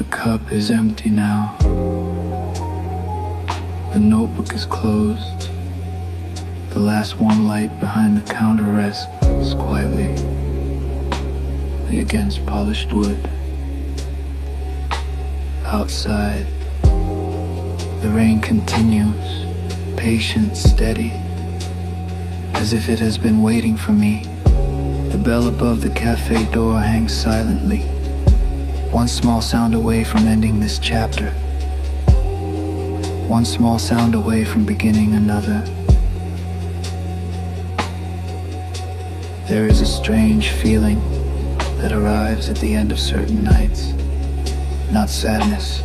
The cup is empty now. The notebook is closed. The last warm light behind the counter rests quietly against polished wood. Outside, the rain continues, patient, steady, as if it has been waiting for me. The bell above the cafe door hangs silently, one small sound away from ending this chapter, one small sound away from beginning another. There is a strange feeling that arrives at the end of certain nights. Not sadness,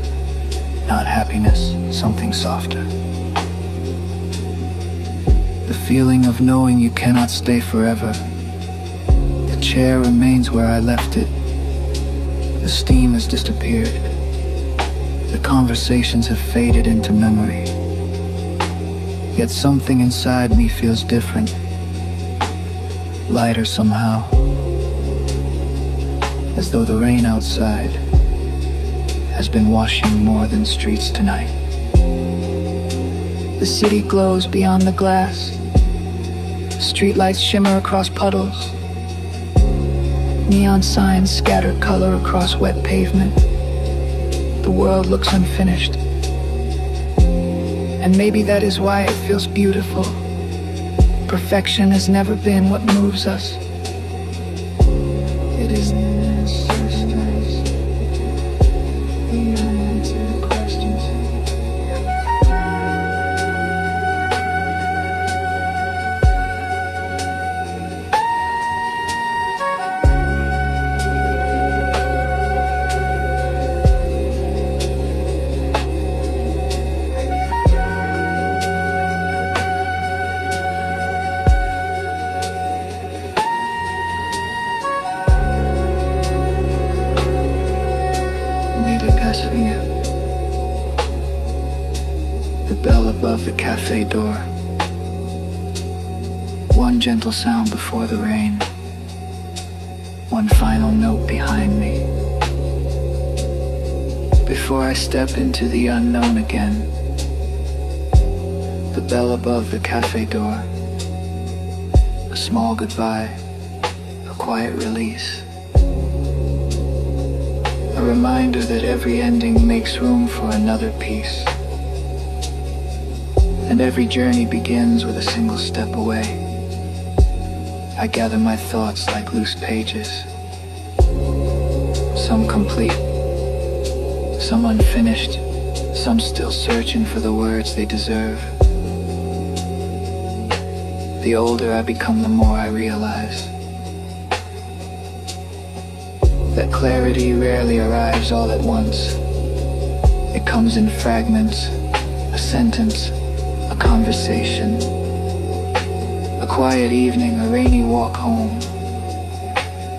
not happiness, something softer. The feeling of knowing you cannot stay forever. The chair remains where I left it. The steam has disappeared. The conversations have faded into memory. Yet something inside me feels different, lighter somehow, as though the rain outside has been washing more than streets tonight. The city glows beyond the glass. Streetlights shimmer across puddles. Neon signs scatter color across wet pavement. The world looks unfinished. And maybe that is why it feels beautiful. Perfection has never been what moves us. It is sisters. The unanswered questions. The bell above the cafe door. One gentle sound before the rain. One final note behind me. Before I step into the unknown again. The bell above the cafe door. A small goodbye. A quiet release. A reminder that every ending makes room for another piece. And every journey begins with a single step away. I gather my thoughts like loose pages. Some complete, some unfinished, some still searching for the words they deserve. The older I become, the more I realize that clarity rarely arrives all at once. It comes in fragments, a sentence, a conversation, a quiet evening, a rainy walk home.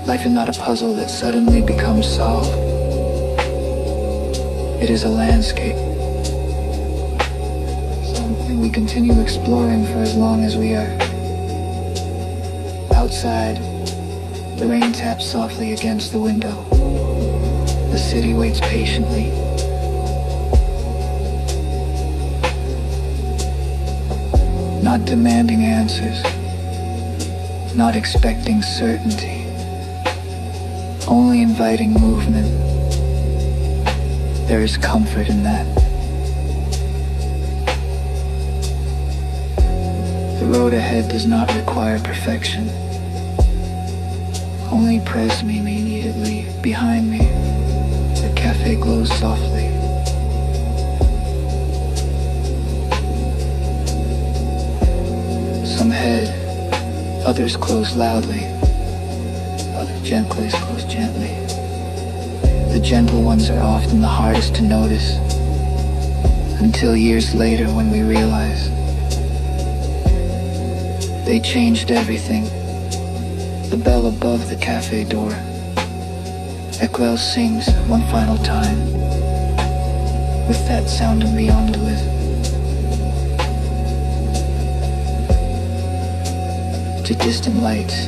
Life is not a puzzle that suddenly becomes solved. It is a landscape, something we continue exploring for as long as we are. Outside, the rain taps softly against the window. The city waits patiently. Not demanding answers, not expecting certainty, only inviting movement. There is comfort in that. The road ahead does not require perfection. Only press me immediately behind me. The cafe glows softly. Some head, others close loudly, others gently close gently. The gentle ones are often the hardest to notice, until years later when we realize they changed everything. The bell above the cafe door. Equelle sings one final time, with that sounding beyond the list. To distant lights,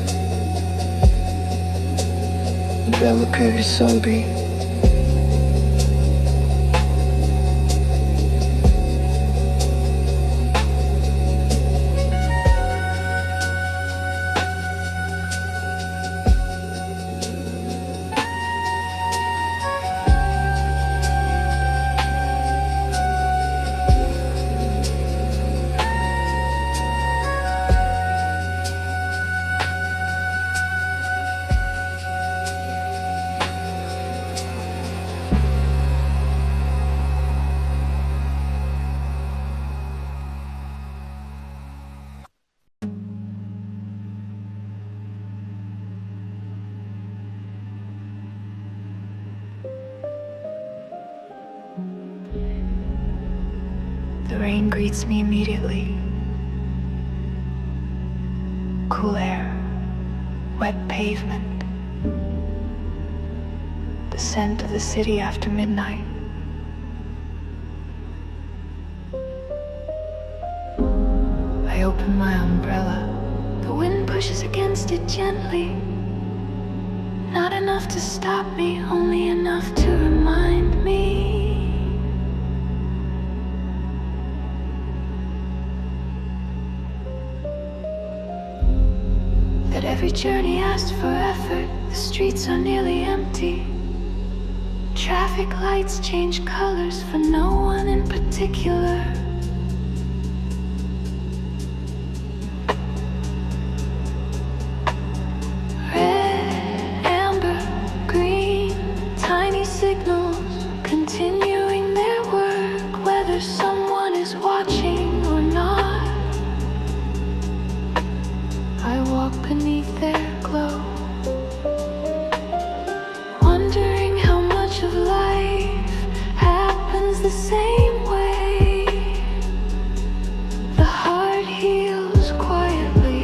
the belle cœur is sobering. The rain greets me immediately. Cool air, wet pavement, the scent of the city after midnight. I open my umbrella. The wind pushes against it gently. Not enough to stop me, only enough to remind me that every journey asks for effort. The streets are nearly empty. Traffic lights change colors for no one in particular. Red, amber, green, tiny signals continuing their work, whether someone is watching or not. I walk beneath their glow, wondering how much of life happens the same way. The heart heals quietly,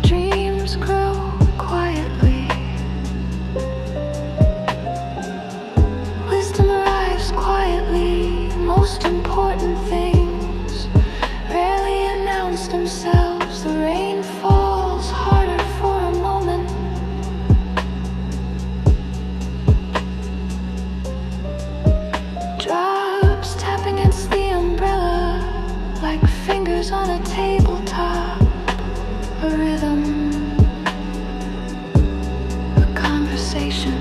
dreams grow quietly, wisdom arrives quietly. Most important things rarely announce themselves. The rain falls harder for a moment. Drops tap against the umbrella like fingers on a tabletop. A rhythm, a conversation.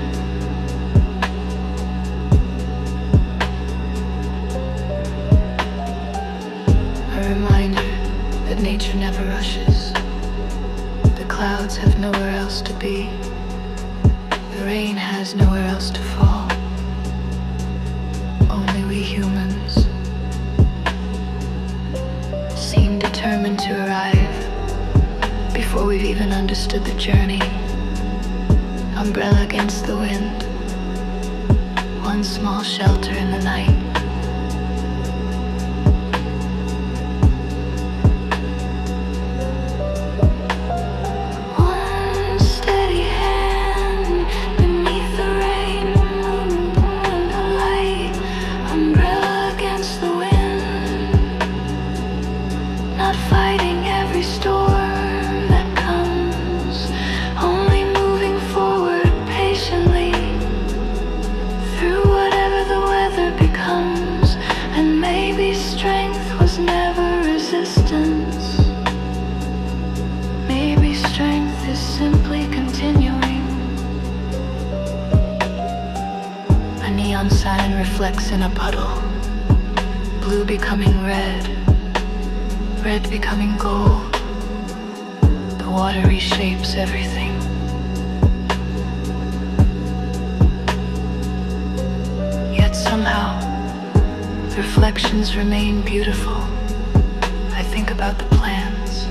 A reminder that nature never rushes. The clouds have nowhere else to be. The rain has nowhere else to fall. Only we humans seem determined to arrive before we've even understood the journey. Umbrella against the wind, one small shelter in the night. One steady hand beneath the rain, and the light. Umbrella against the wind, not fighting every storm that comes, only moving forward patiently through whatever the weather becomes. And maybe strength was never resistance. Maybe strength is simply continuing. A neon sign reflects in a puddle, blue becoming red, red becoming gold. The water reshapes everything. Yet somehow, the reflections remain beautiful. I think about the plans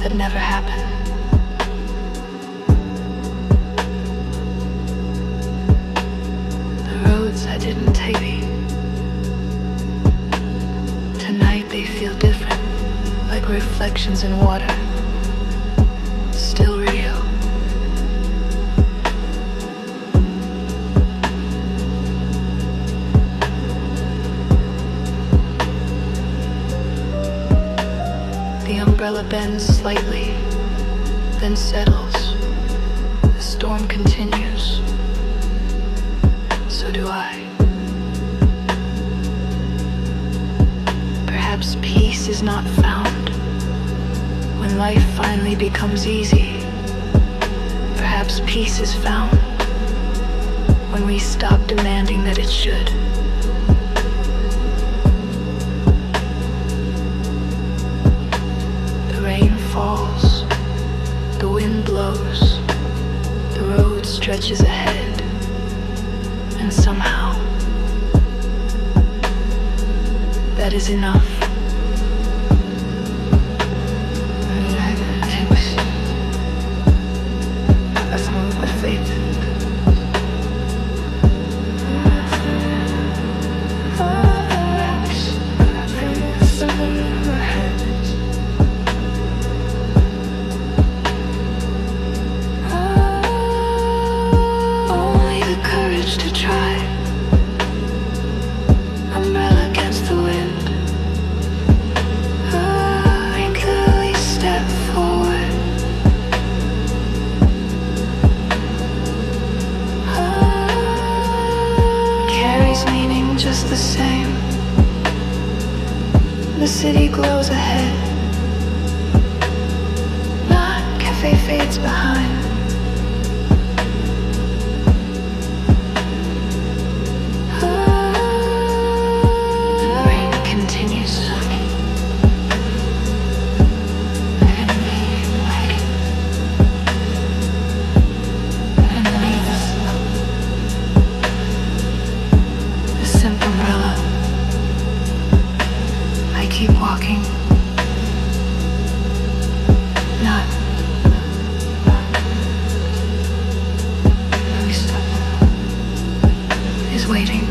that never happened. The roads I didn't take. Tonight they feel different, like reflections in water. Still real. The umbrella bends slightly, then settles. The storm continues. So do I. Perhaps peace is not found when life finally becomes easy. Perhaps peace is found when we stop demanding that it should. The rain falls, the wind blows, the road stretches ahead, and somehow that is enough. Faith. the same. The city glows ahead. Not Café fades behind. The rain continues. Keep walking. Not. Every step is waiting.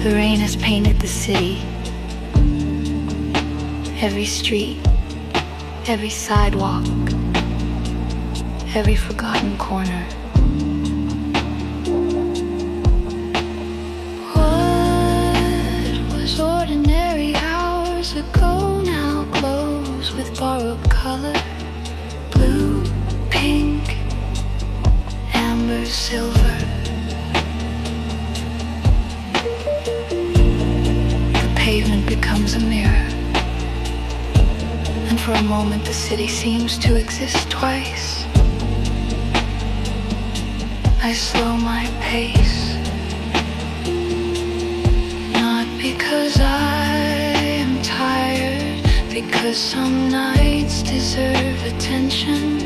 The rain has painted the city. Every street, every sidewalk, every forgotten corner. What was ordinary hours ago now glows with borrowed color. Blue, pink, amber, silver. Pavement becomes a mirror, and for a moment the city seems to exist twice. I slow my pace, not because I am tired, because some nights deserve attention.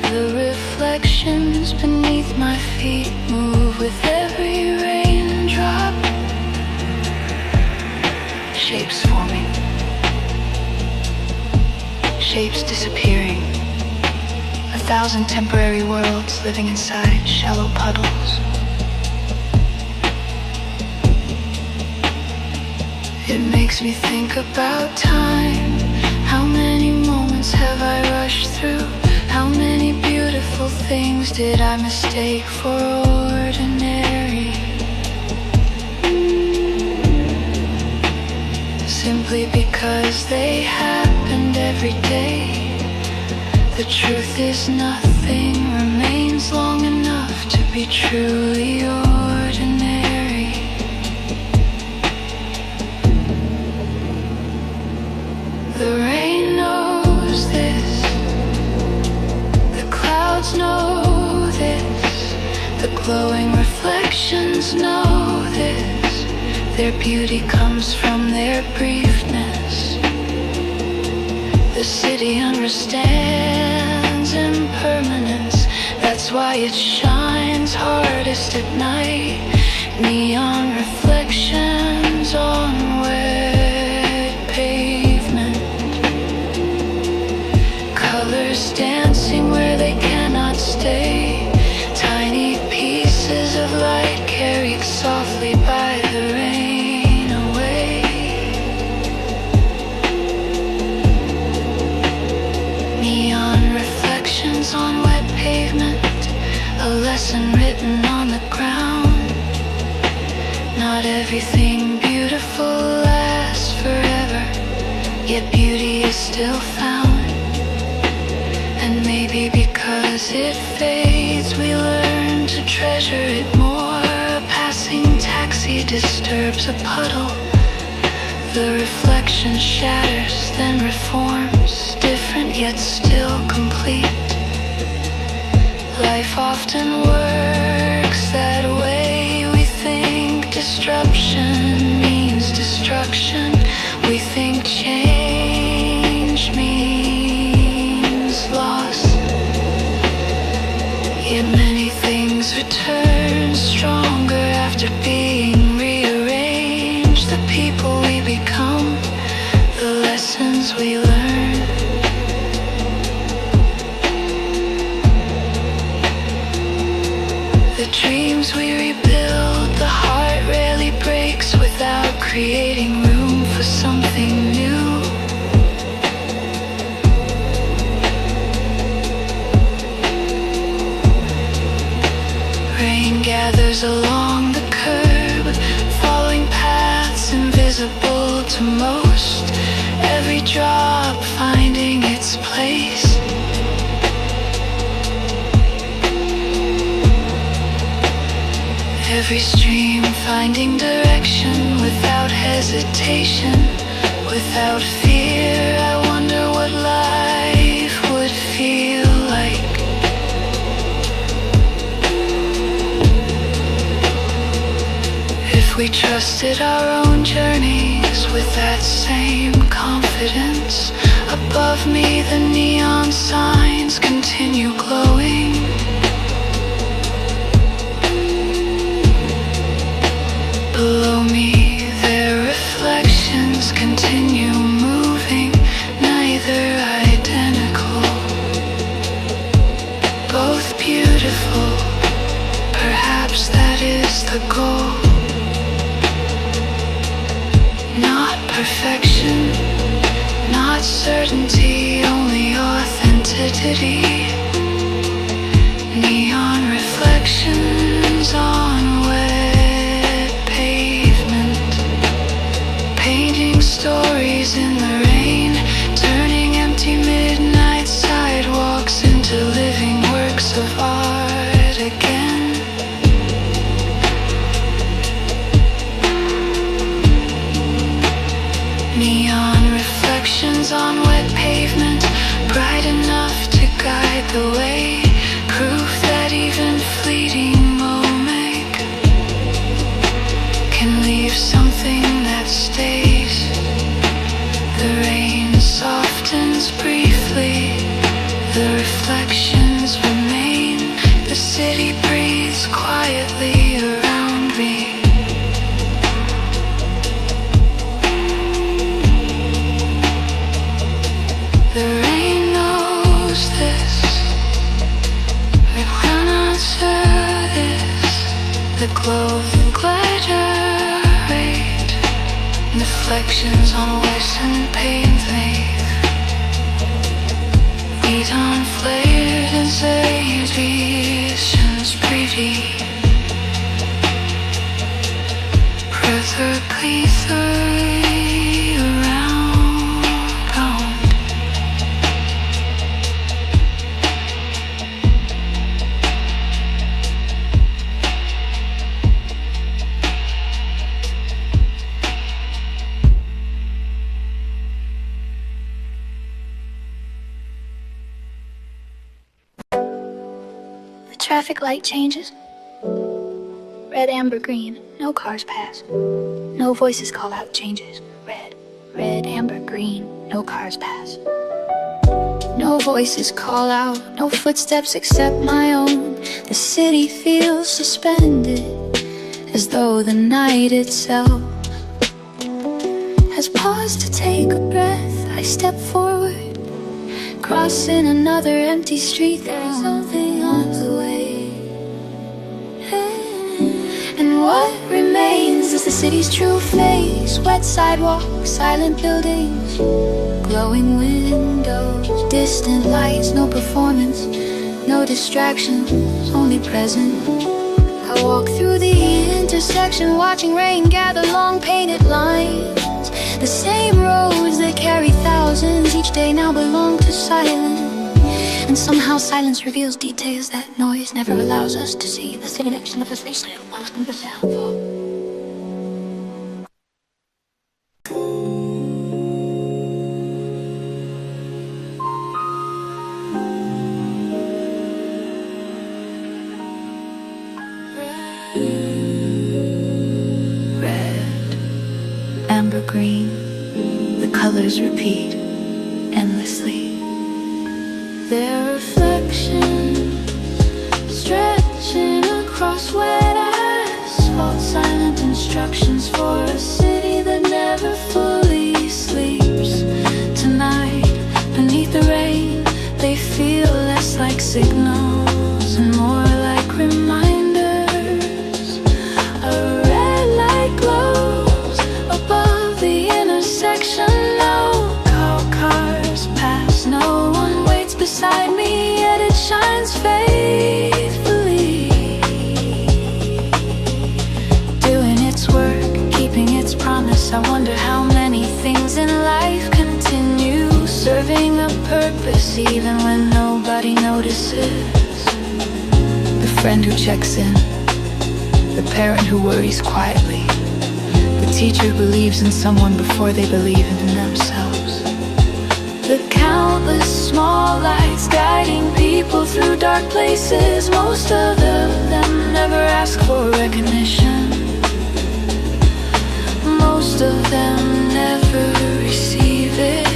The reflections beneath my feet move with every raindrop. Shapes forming, shapes disappearing. 1,000 temporary worlds living inside shallow puddles. It makes me think about time. How many moments have I rushed through? How many beautiful things did I mistake for ordinary? Simply because they happened every day. The truth is nothing remains long enough to be truly ordinary. The rain knows this. The clouds know this. The glowing reflections know this. Their beauty comes from their briefness. The city understands impermanence. That's why it shines hardest at night. Neon reflections on wet pavement. Colors dancing where they cannot stay. Tiny pieces of light carried softly by the rain away. Neon reflections on wet pavement, a lesson written on the ground. Not everything beautiful lasts forever, yet beauty is still found. And maybe because it fades, we learn to treasure it more. A passing taxi disturbs a puddle. The reflection shatters, then reforms. yet still complete. Life often works that way. We think disruption means destruction. We think change means loss. Yet many things return stronger after being rearranged. The people we become, the lessons we learn. The dreams we rebuild, the heart rarely breaks without creating room for something new. Rain gathers along the curb, following paths invisible to most. Every drop finding its place. Every stream finding direction without hesitation, without fear. I wonder what life would feel like. If we trusted our own journeys with that same confidence. Above me the neon signs continue glowing. Below me their reflections continue moving, neither identical, both beautiful. Perhaps that is the goal. Not perfection, not certainty, only authenticity. Neon reflections on wet pavement, painting stories in the rain, turning empty midnight sidewalks into living works of art again. Neon reflections on wet pavement, bright enough to guide the way. Proof that even fleeting moment can leave something that stays. The rain softens briefly, the reflections remain. The city breathes quietly around me. The rain knows this, we can answer this. The glow of the glycerate, reflections on western pavement. Feet on flared and saved visions pretty. Perfectly around. The traffic light changes. Red, amber, green, no cars pass. No voices call out changes. Red, red, amber, green, no cars pass. No voices call out, no footsteps except my own. The city feels suspended, as though the night itself has paused to take a breath. I step forward, crossing another empty street. There's something on the way. And what remains is the city's true face. Wet sidewalks, silent buildings, glowing windows, distant lights, no performance, no distractions, only present. I walk through the intersection, watching rain gather long painted lines. The same roads that carry thousands each day now belong to silence. And somehow silence reveals details that noise never allows us to see. The connection of the space lost in the sound. echoes repeat endlessly. Their reflections stretching across wet asphalt, silent instructions for a city that never fully sleeps. Tonight, beneath the rain, they feel less like signals and more like reminders. A red light glows above the intersection. No cars pass, no one waits beside me, yet it shines faithfully, doing its work, keeping its promise. I wonder how many things in life continue, serving a purpose even when nobody notices. The friend who checks in, the parent who worries quietly, the teacher who believes in someone before they believe in themselves. The countless small lights guiding people through dark places. Most of them never ask for recognition. Most of them never receive it.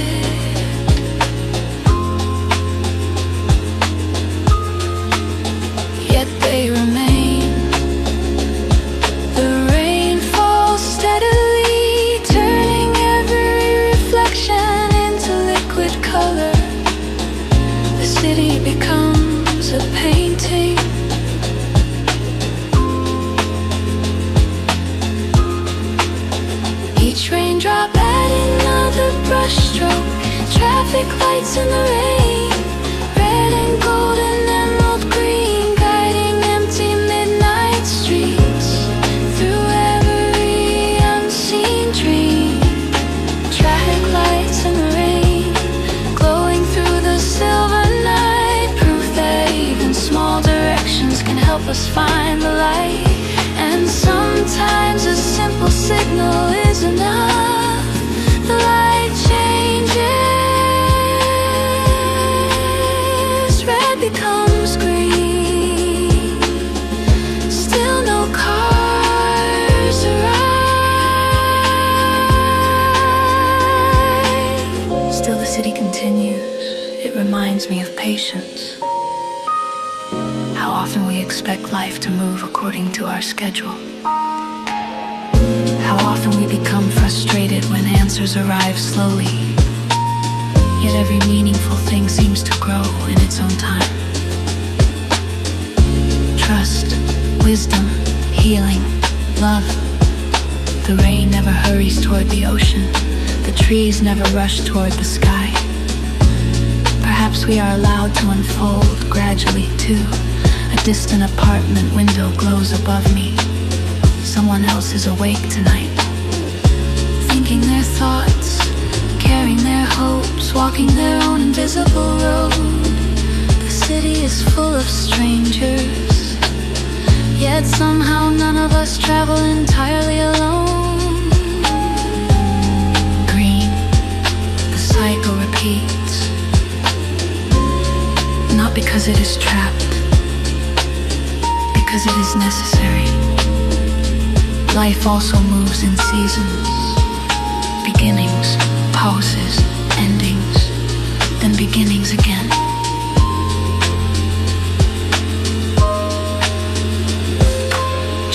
Yet they remain. The rain falls steadily, turning every reflection into liquid color. The city becomes a painting. Each raindrop adding another brushstroke. Traffic lights in the rain, red and gold and emerald green, guiding empty midnight streets through every unseen dream. Traffic lights in the rain, glowing through the silver night, proof that even small directions can help us find the light. And sometimes a simple signal is enough. The light changes, red becomes green. Still no cars arrive. Still the city continues. It reminds me of patience. How often we expect life to move according to our schedule. How often we become frustrated when answers arrive slowly. Yet every meaningful thing seems to grow in its own time. Trust, wisdom, healing, love. The rain never hurries toward the ocean. The trees never rush toward the sky. Perhaps we are allowed to unfold gradually too. A distant apartment window glows above me. Someone else is awake tonight, thinking their thoughts, carrying their hopes, walking their own invisible road. The city is full of strangers, yet somehow none of us travel entirely alone. Green, the cycle repeats, not because it is trapped, because it is necessary. Life also moves in seasons, beginnings, pauses, endings, then beginnings again.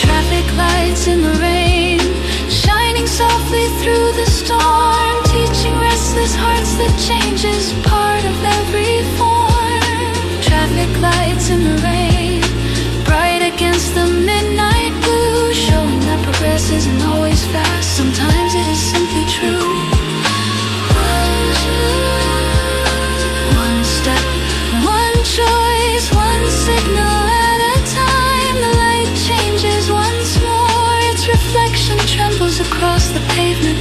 Traffic lights in the rain, shining softly through the storm, teaching restless hearts that change is part of every form. Traffic lights in the rain, bright against the midnight blue, showing that progress isn't always fast. Sometimes it is simply true. One step, one choice, one signal at a time. The light changes once more. Its reflection trembles across the pavement.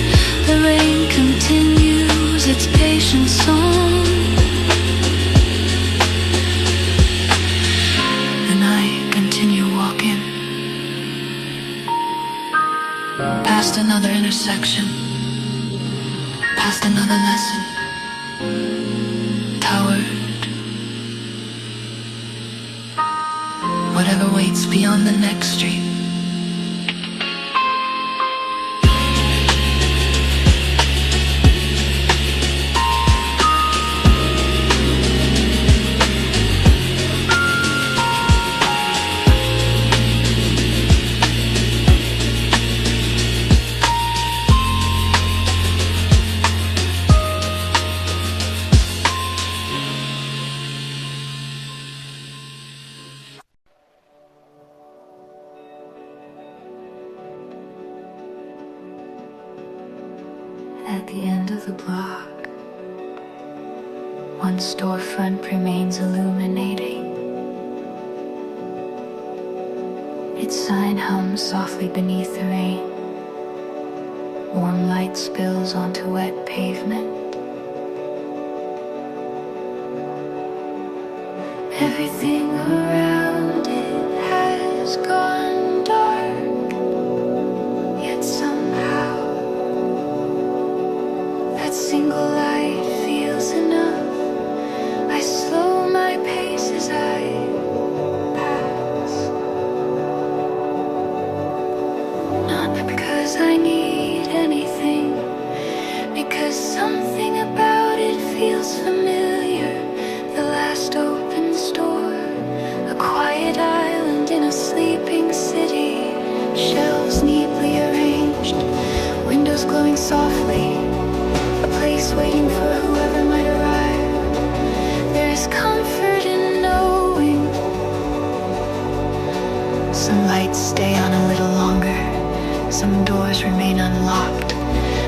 The rain continues its patient song. And I continue walking past another intersection, past another lesson, toward whatever waits beyond the next street. One storefront remains illuminating. Its sign hums softly beneath the rain. Warm light spills onto wet pavement. Everything around it has gone dark, yet somehow that single light feels enough. I slow my pace as I pass, not because I need anything, because something about it feels familiar. The last open store, a quiet island in a sleeping city, shelves neatly arranged, windows glowing softly, a place waiting for whoever might arrive. There's comfort in knowing some lights stay on a little longer, some doors remain unlocked,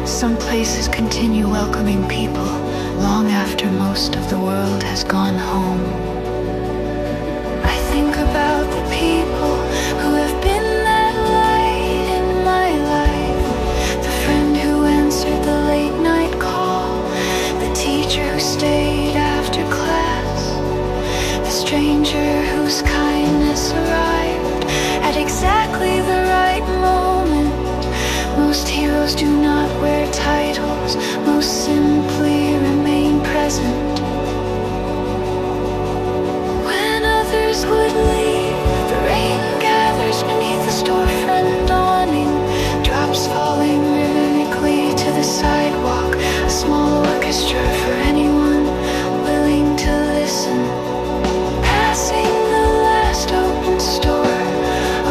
some places continue welcoming people long after most of the world has gone home. I think about the people who have been that light in my life, the friend who answered the late night call, the teacher who stayed after class, the stranger whose kindness arrived at exactly the right moment. Most heroes do not wear titles, most simply remain present. When others would leave, the rain gathers beneath the storefront awning, drops falling rhythmically to the sidewalk, a small orchestra for anyone willing to listen. Passing the last open store,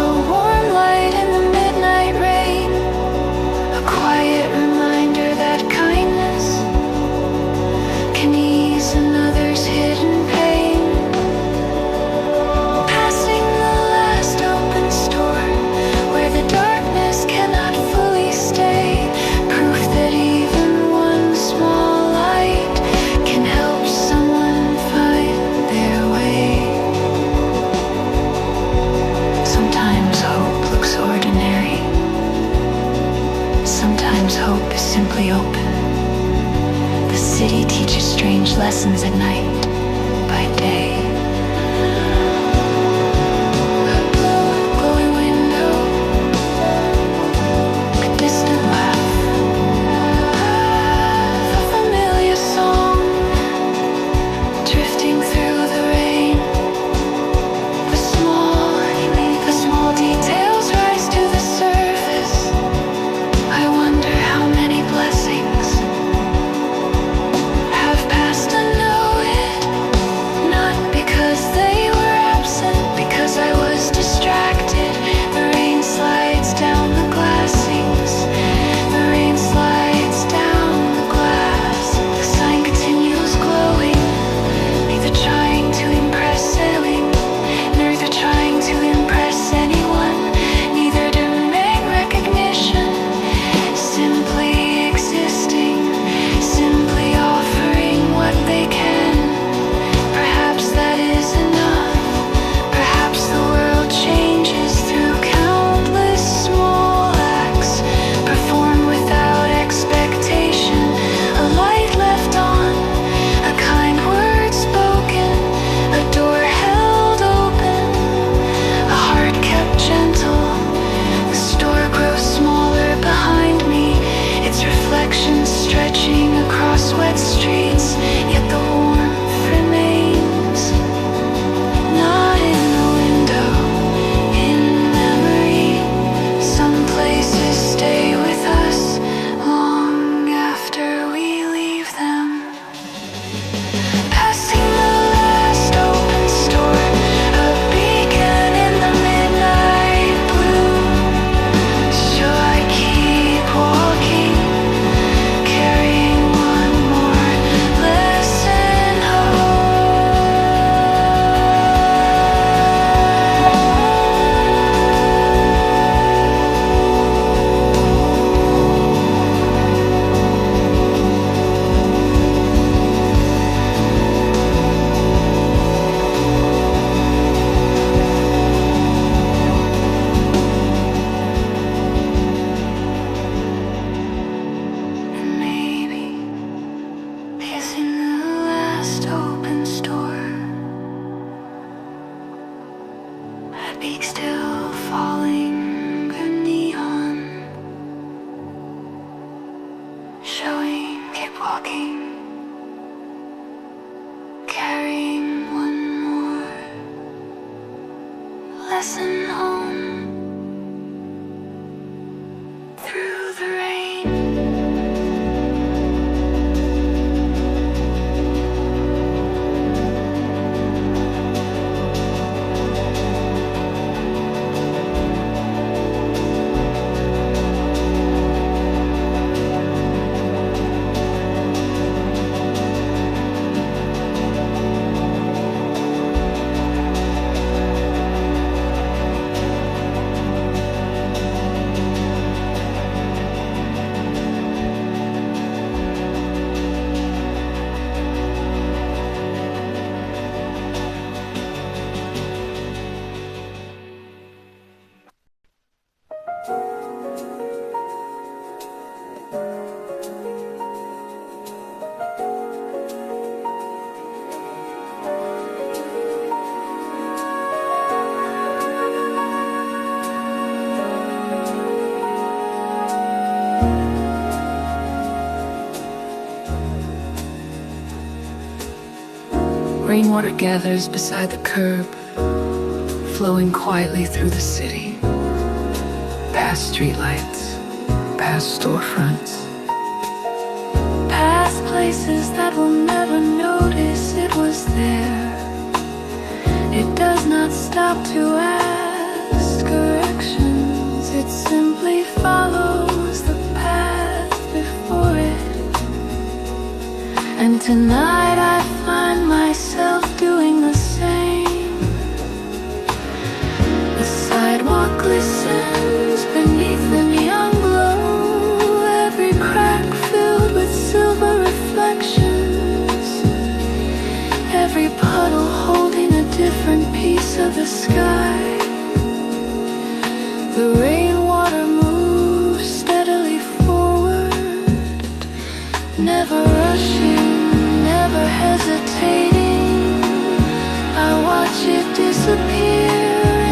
a warm light in the midnight rain, a quiet reminder that kindness can ease another's hidden pain. Passing the last open store, where the darkness cannot fully stay, proof that even one small light can help someone find their way. Sometimes hope looks ordinary. Sometimes hope is simply open. The city teaches strange lessons at night, by day. A glowing window, a distant laugh, a familiar song, drifting through the rain. The small details rise to the surface. I wonder how many blessings have passed unnoticed. passing home through the rain. Rainwater gathers beside the curb, flowing quietly through the city, past streetlights, past storefronts, past places that will never notice it was there. It does not stop to ask directions, it simply follows the path before it. And tonight I find myself doing the same. The sidewalk glistens beneath the neon glow, every crack filled with silver reflections, every puddle holding a different piece of the sky. The rainwater moves steadily forward, never rushing, never hesitating. I watch it disappear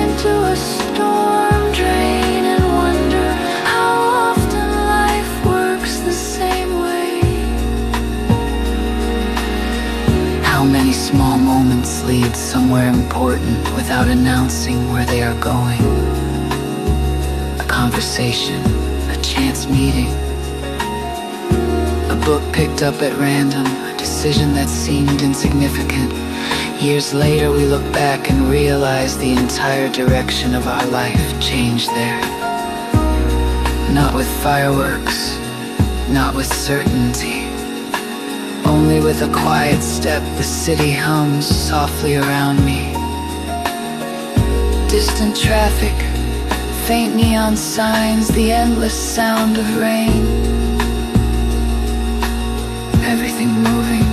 into a storm drain and wonder how often life works the same way. How many small moments lead somewhere important without announcing where they are going? A conversation, a chance meeting, a book picked up at random, a decision that seemed insignificant. Years later we look back and realize the entire direction of our life changed there. Not with fireworks, not with certainty, only with a quiet step. The city hums softly around me. Distant traffic, faint neon signs, the endless sound of rain. Everything moving,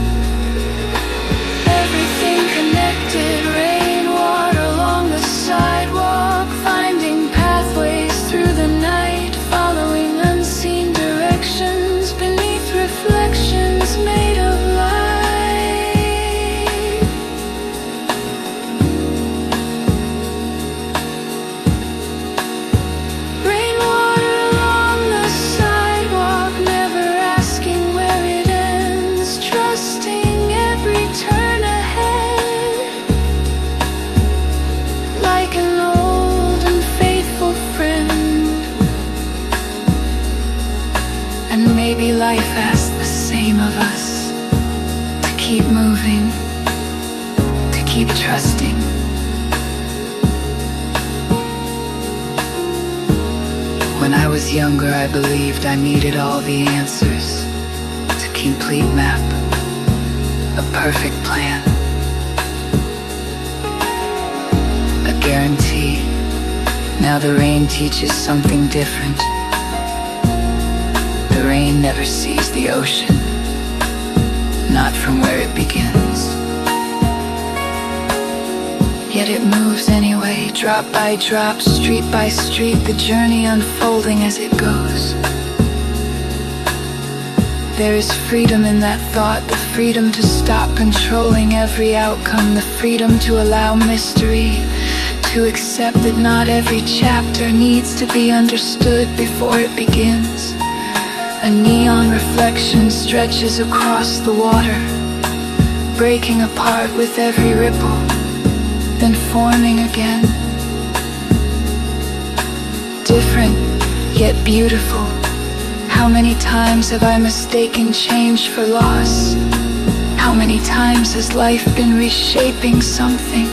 everything connected. Rainwater along the sidewalk, finding pathways through the night, following unseen directions beneath reflections made of light. Rainwater along the sidewalk, never asking where it ends, trusting every turn ahead, like an old and faithful friend. And maybe life asks the same of us, to keep moving, to keep trusting. When I was younger, I believed I needed all the answers, a complete map, a perfect plan, a guarantee. Now the rain teaches something different. The rain never sees the ocean, not from where it begins. Yet it moves anyway, drop by drop, street by street, the journey unfolding as it goes. There is freedom in that thought, the freedom to stop controlling every outcome, the freedom to allow mystery, to accept that not every chapter needs to be understood before it begins. A neon reflection stretches across the water, breaking apart with every ripple, then forming again, different, yet beautiful. How many times have I mistaken change for loss? How many times has life been reshaping something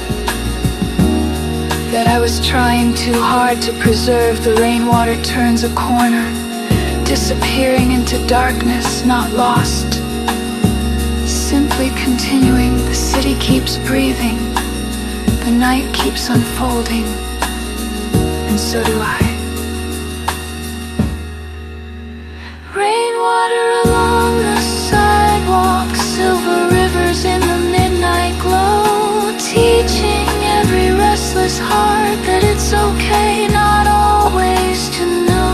that I was trying too hard to preserve? The rainwater turns a corner, disappearing into darkness, not lost. Simply continuing, the city keeps breathing, the night keeps unfolding, and so do I. Rainwater along the sidewalk, silver rivers in the midnight glow, teaching every restless heart that it's okay not always to know.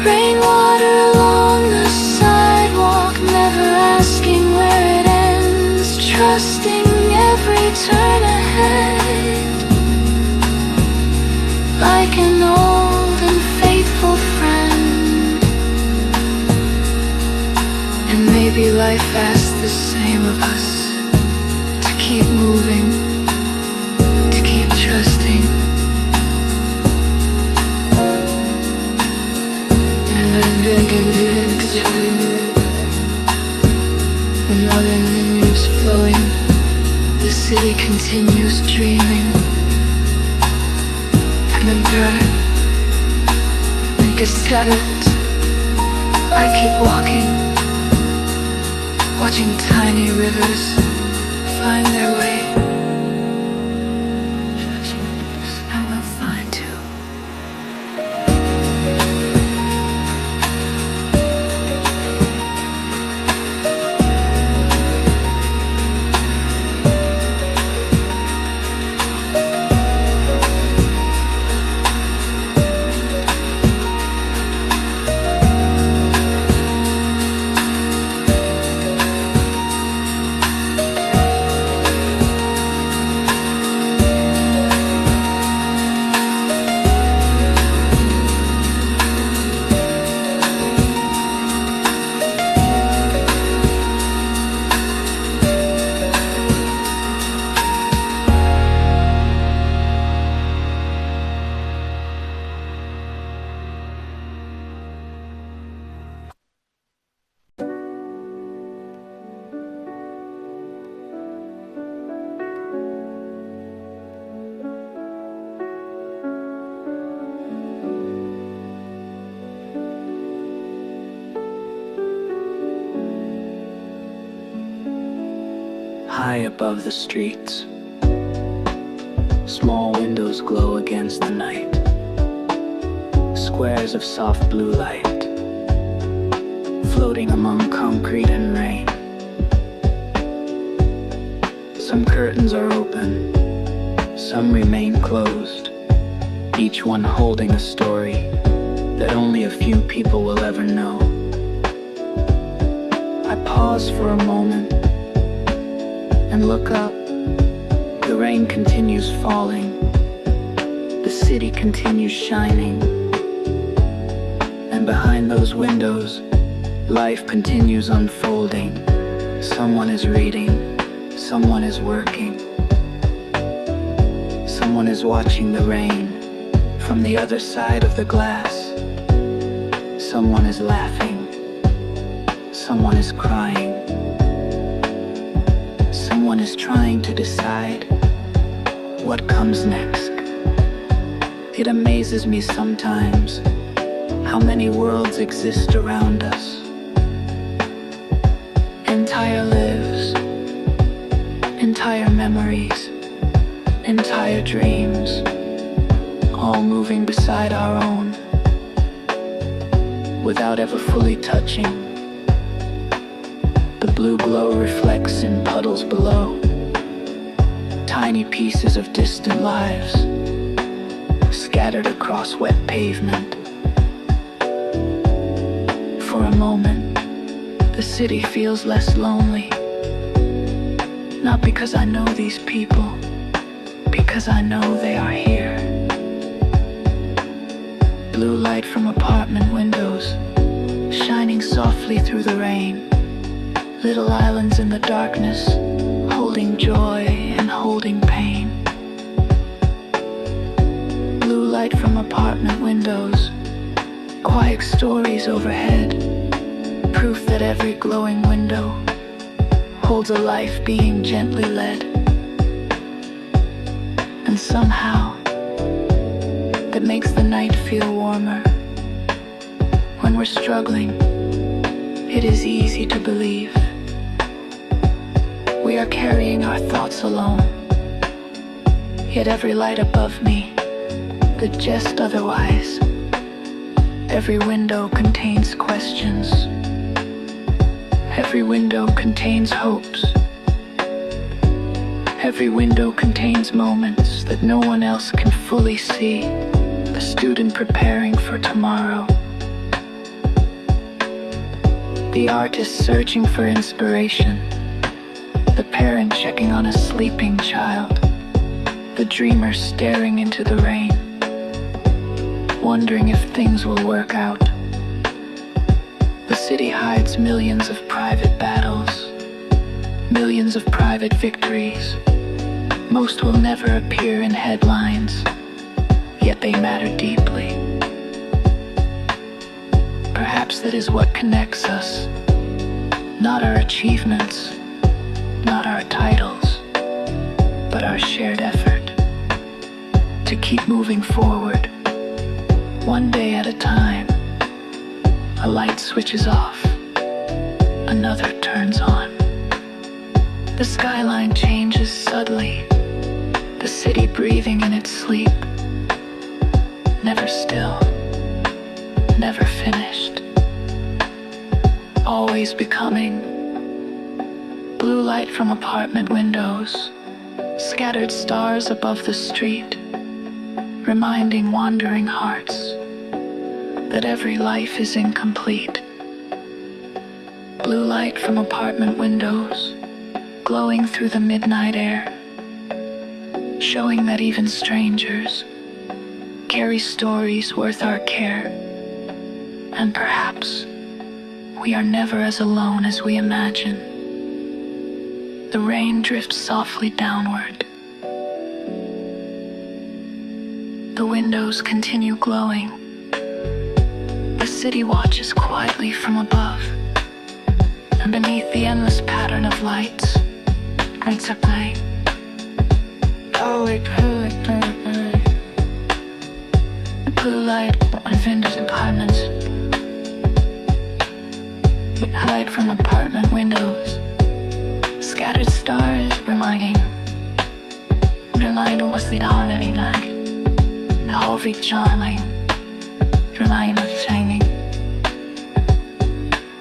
Rainwater along the sidewalk, never asking where it ends, trusting every turn ahead, like an old and faithful friend. And maybe life asks the same of us, to keep moving, to keep trusting. And while the memories flowing, the city continues dreaming. And the dirt gets settled. I keep walking, watching tiny rivers find their way. I will find too. High above the streets, small windows glow against the night, squares of soft blue light, floating among concrete and rain. Some curtains are open, some remain closed, each one holding a story that only a few people will ever know. I pause for a moment and look up. The rain continues falling, the city continues shining, and behind those windows, life continues unfolding. Someone is reading, someone is working, someone is watching the rain from the other side of the glass. Someone is laughing, someone is crying, someone is trying to decide what comes next. It amazes me sometimes how many worlds exist around us. Entire lives, entire memories, entire dreams, all moving beside our own, without ever fully touching. The blue glow reflects in puddles below, tiny pieces of distant lives, scattered across wet pavement. For a moment, the city feels less lonely, not because I know these people, because I know they are here. Blue light from apartment windows, shining softly through the rain, Little islands in the darkness, holding joy and holding pain. Blue light from apartment windows, quiet stories overhead, proof that every glowing window holds a life being gently led. And somehow, that makes the night feel warmer. When we're struggling, it is easy to believe we are carrying our thoughts alone. Yet every light above me could jest otherwise. Every window contains questions. Every window contains hopes. Every window contains moments that no one else can fully see. The student preparing for tomorrow. The artist searching for inspiration. The parent checking on a sleeping child. The dreamer staring into the rain, wondering if things will work out. The city hides millions of private battles, millions of private victories. Most will never appear in headlines, yet they matter deeply. Perhaps that is what connects us, not our achievements, not our titles, but our shared effort to keep moving forward, one day at a time. A light switches off, another turns on. The skyline changes subtly, the city breathing in its sleep. Never still, never finished, always becoming. Blue light from apartment windows, scattered stars above the street, reminding wandering hearts that every life is incomplete. Blue light from apartment windows, glowing through the midnight air, showing that even strangers carry stories worth our care. And perhaps we are never as alone as we imagine. The rain drifts softly downward. The windows continue glowing. The city watches quietly from above. And beneath the endless pattern of lights, it's a plane. Blue light on vendors' apartments. Light from apartment windows. Scattered stars reminding oss vid anledning. Har vi charming. Remind us shining.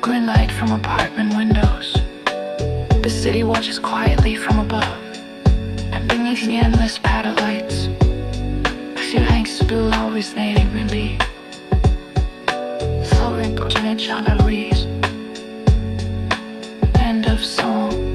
Green light from apartment windows. The city watches quietly from above. And beneath the endless pad of lights, she hangs still always needing relief. Soaring to galleries. End of song.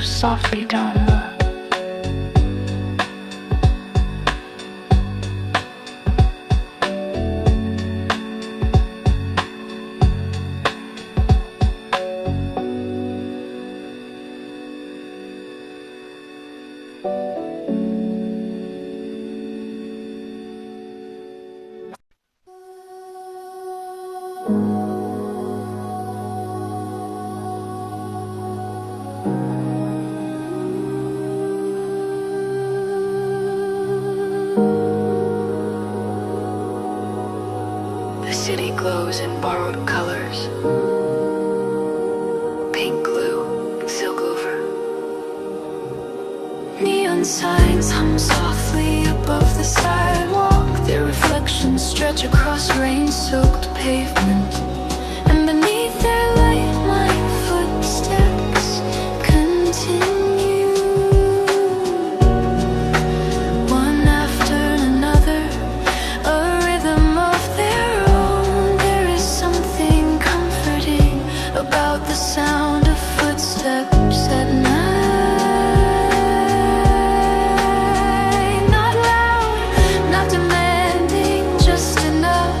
Softly down glows in borrowed colors. Pink glue, silk over. Neon signs hum softly above the sidewalk. Their reflections stretch across rain-soaked pavement. And beneath their light, my footsteps continue. One after another, a rhythm of their own. There is something comforting about the sound of footsteps at night. Not loud, not demanding, just enough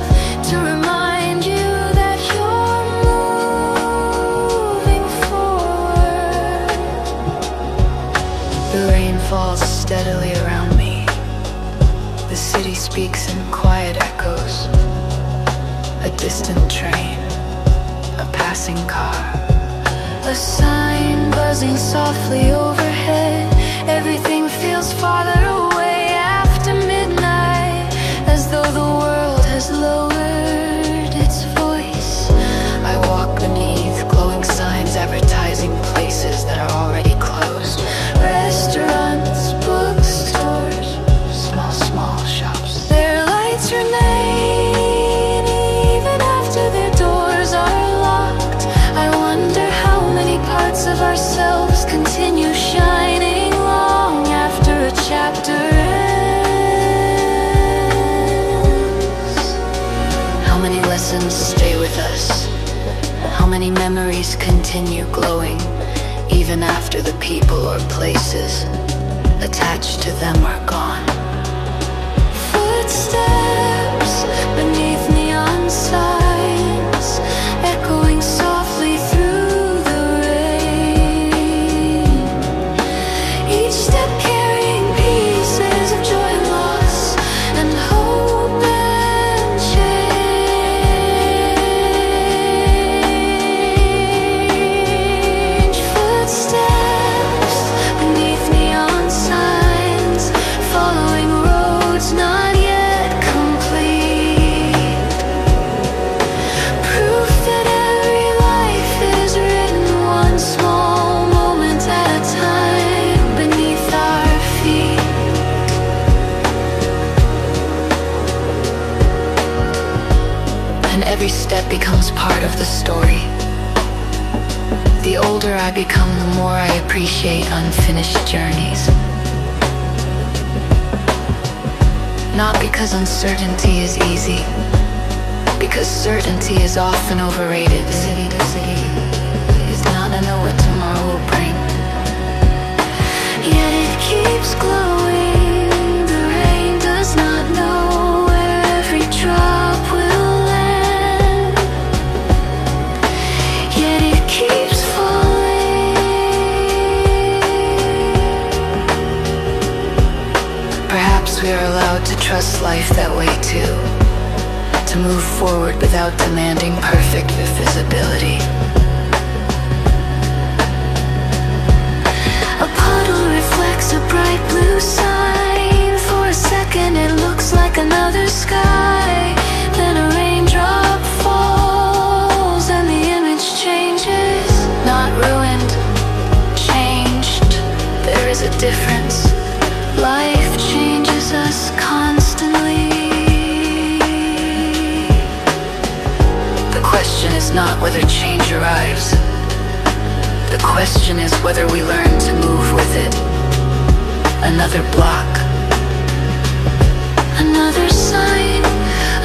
to remind you that you're moving forward. The rain falls steadily around me. The city speaks in quiet echoes. A distant train, a passing car, a sign buzzing softly overhead. Everything feels farther away after midnight, as though the world has lowered its voice. I walk beneath glowing signs advertising places that are already closed. Restaurants, bookstores, small shops. Their lights remain even after their doors are locked. I wonder how many parts of ourselves continue shining long after a chapter ends. How many lessons stay with us? How many memories continue glowing even after the people or places attached to them are gone? Footsteps beneath neon signs, echoing softly through the rain. Each step carrying pieces of joy and loss, and hope and change. Footsteps beneath neon signs, following roads not yet complete. Proof that every life is written one small moment at a time beneath our feet. And every step becomes part of the story. The older I become, the more I appreciate unfinished journeys. Not because uncertainty is easy, because certainty is often overrated. City to city is not to know what tomorrow will bring. Yet it keeps glowing. The rain does not know where every drop will land. Yet it keeps falling. Perhaps we are allowed to trust life that way too, to move forward without demanding perfect visibility. A puddle reflects a bright blue sign. For a second it looks like another sky. Then a raindrop falls and the image changes. Not ruined, changed. There is a difference. Life changes us constantly. The question is not whether change arrives. The question is whether we learn to move with it. Another block, another sign,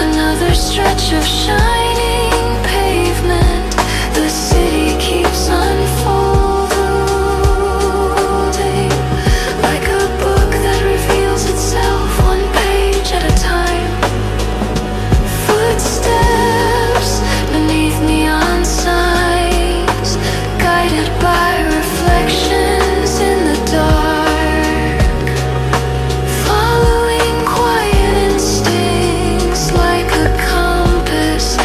another stretch of shining pavement. The city keeps unfolding, like a book that reveals itself one page at a time. Footsteps beneath neon signs, guided by reflections in the dark, following quiet instincts like a compass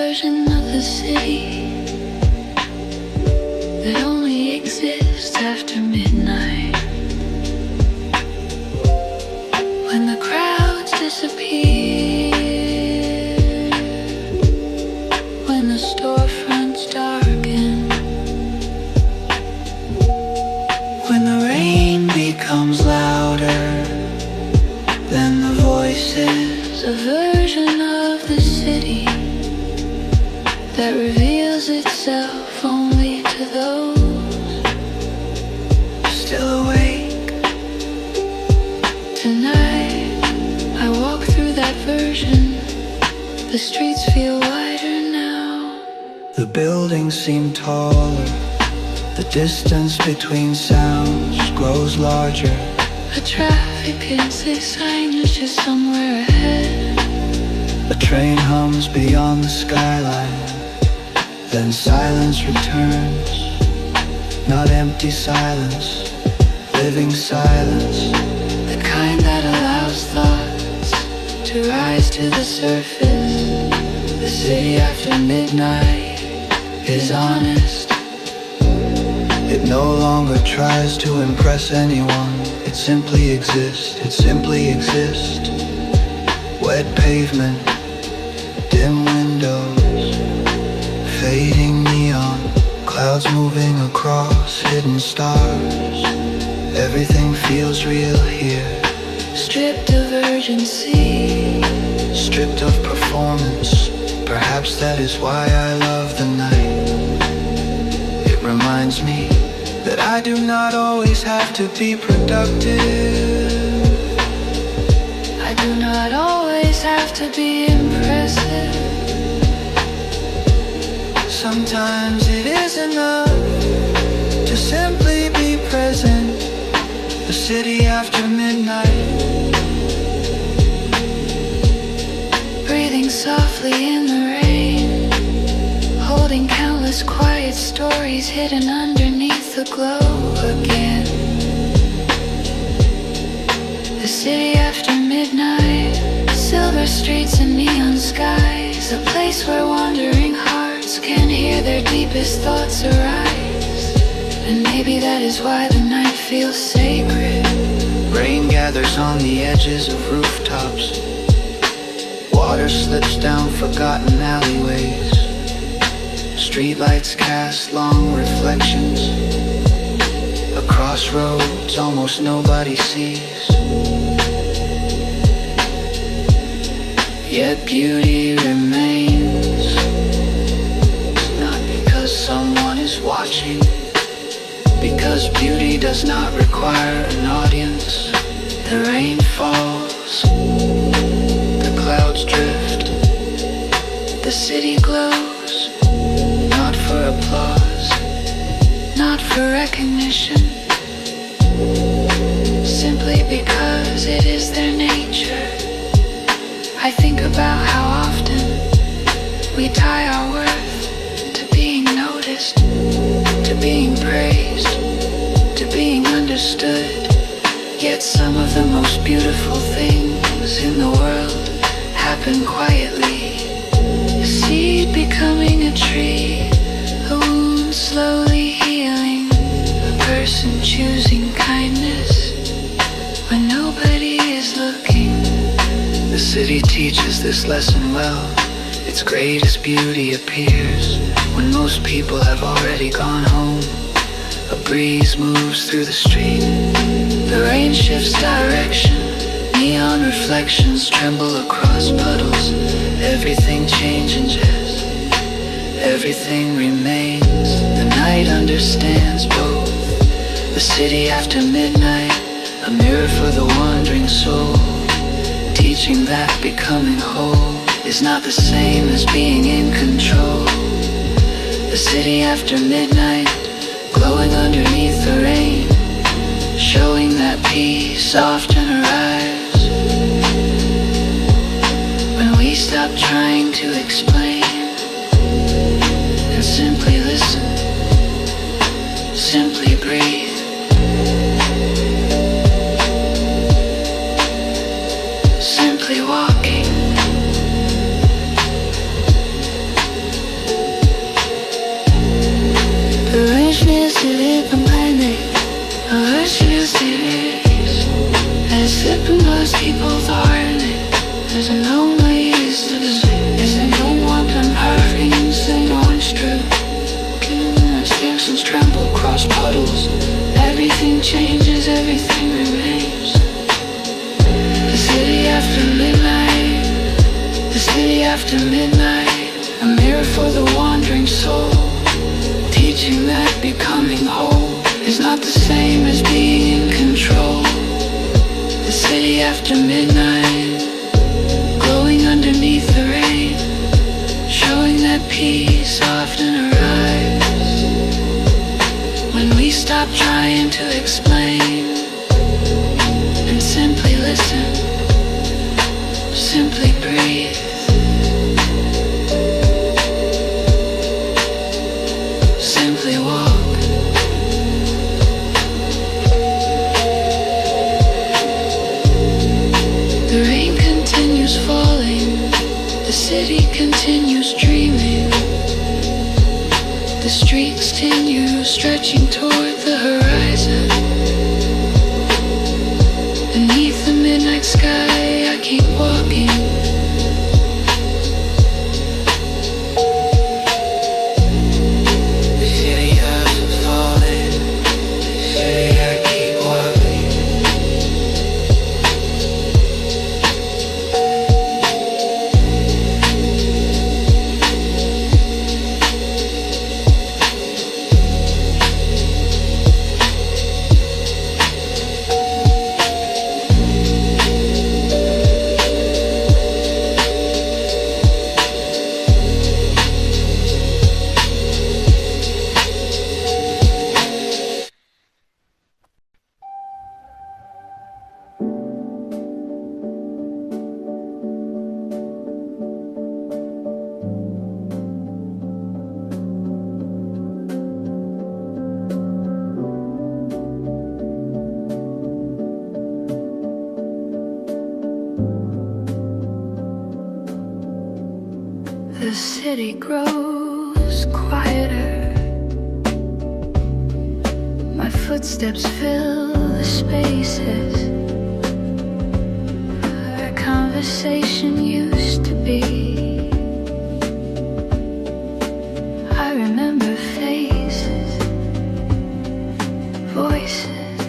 version of the city that only exists after midnight, when the crowds disappear, when the storefronts darken, when the rain becomes louder than the voices. A version of the city that reveals itself only to those still awake. Tonight I walk through that version. The streets feel wider now. The buildings seem taller. The distance between sounds grows larger. A traffic exit sign is just somewhere ahead. A train hums beyond the skyline. Then silence returns. Not empty silence, living silence. The kind that allows thoughts to rise to the surface. The city after midnight is honest. It no longer tries to impress anyone. It simply exists, it simply exists. Wet pavement, dim windows, fading neon, clouds moving across hidden stars. Everything feels real here. Stripped of urgency, stripped of performance. Perhaps that is why I love the night. It reminds me that I do not always have to be productive. I do not always have to be impressive. Sometimes it is enough to simply be present. The city after midnight, breathing softly in the rain, holding countless quiet stories hidden underneath the glow again. The city after midnight, silver streets and neon skies, a place where wandering hearts can hear their deepest thoughts arise. And maybe that is why the night feels sacred. Rain gathers on the edges of rooftops. Water slips down forgotten alleyways. Streetlights cast long reflections. A crossroads almost nobody sees. Yet beauty remains. Not because someone is watching, because beauty does not require an audience. The rain falls, the clouds drift, the city glows. Not for applause, not for recognition, simply because it is their nature. I think about how often we tie our worth to being noticed, to being praised, to being understood. Yet some of the most beautiful things in the world happen quietly. A seed becoming a tree, a wound slowly healing, a person choosing kindness when nobody is looking. The city teaches this lesson well. Its greatest beauty appears when most people have already gone home. A breeze moves through the street. The rain shifts direction. Neon reflections tremble across puddles. Everything changes. Everything remains. The night understands both. The city after midnight, a mirror for the wandering soul, teaching that becoming whole is not the same as being in control. The city after midnight, glowing underneath the rain, showing that peace often arrives when we stop trying to explain and simply listen, simply breathe. Simply walking, changes, everything remains. The city after midnight, the city after midnight, a mirror for the wandering soul, teaching that becoming whole is not the same as being in control. The city after midnight, glowing underneath the rain, showing that peace often arrives when we stop trying to explain and simply listen, simply breathe. Simply walk. The rain continues falling, the city continues dreaming, the streets continue stretching toward the horizon. Beneath the midnight sky, I keep walking. The city grows quieter. My footsteps fill the spaces where conversation used to be. I remember faces, voices,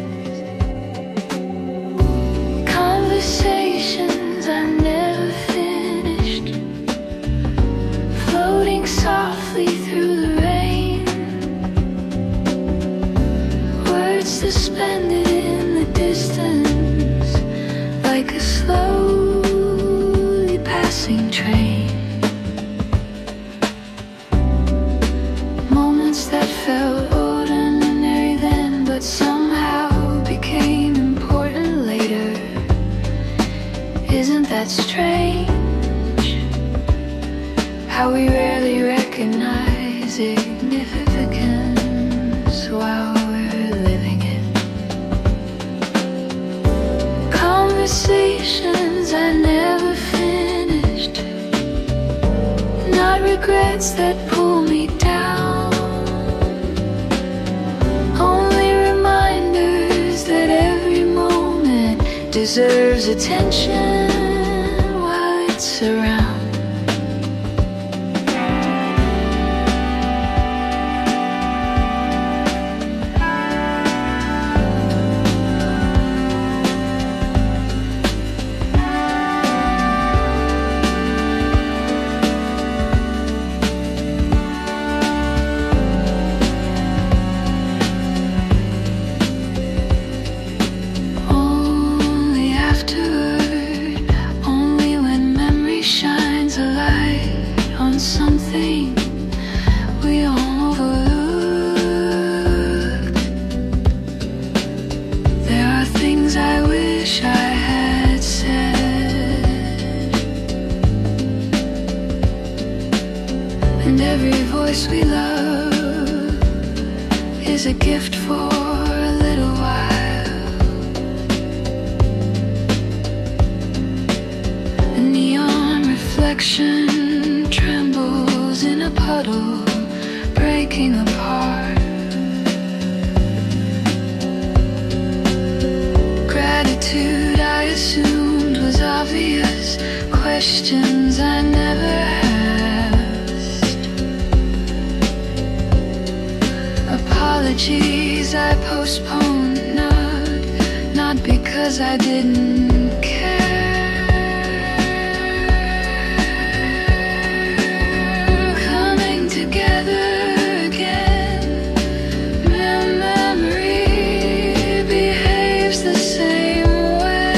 conversations I never finished, floating softly through the rain, words suspended in the distance like a slowly passing train. Moments that felt ordinary then but somehow became important later. Isn't that strange? How we rarely recognize significance while we're living it. Conversations I never finished, not regrets that pull me down, only reminders that every moment deserves attention while it's around. Something we overlooked. There are things I wish I had said, and every voice we love is a gift for a little while. A neon reflection trembles in a puddle, breaking apart. Gratitude I assumed was obvious, questions I never asked, apologies I postponed now. 'cause I didn't care. Coming together again, memory behaves the same way.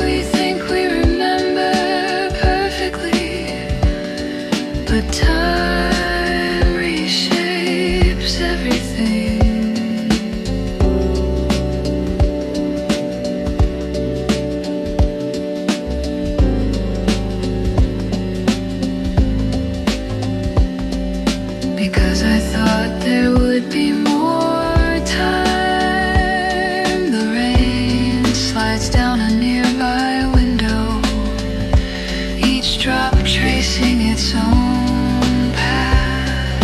We think we remember perfectly, but time reshapes everything. Because I thought there would be more time. The rain slides down a nearby window, each drop tracing its own path.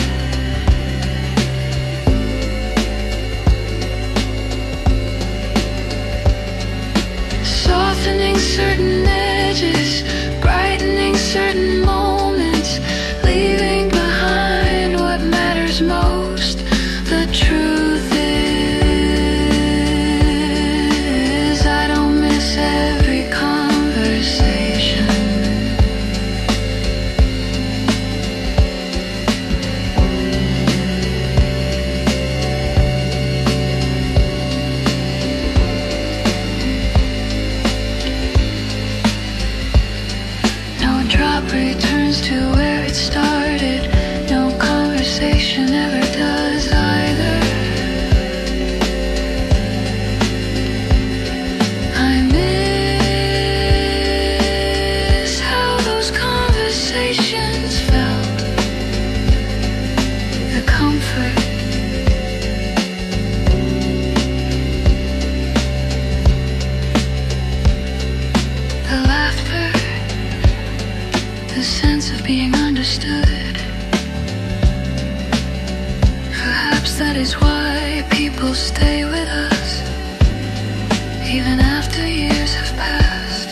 Softening certain edges, brightening certain moments, leaving behind what matters most. The truth is, I don't miss every conversation. No drop returns to where it started. No conversation ever does either. I miss how those conversations felt. The comfort, the laughter, the sense of being understood. Perhaps that is why people stay with us, even after years have passed.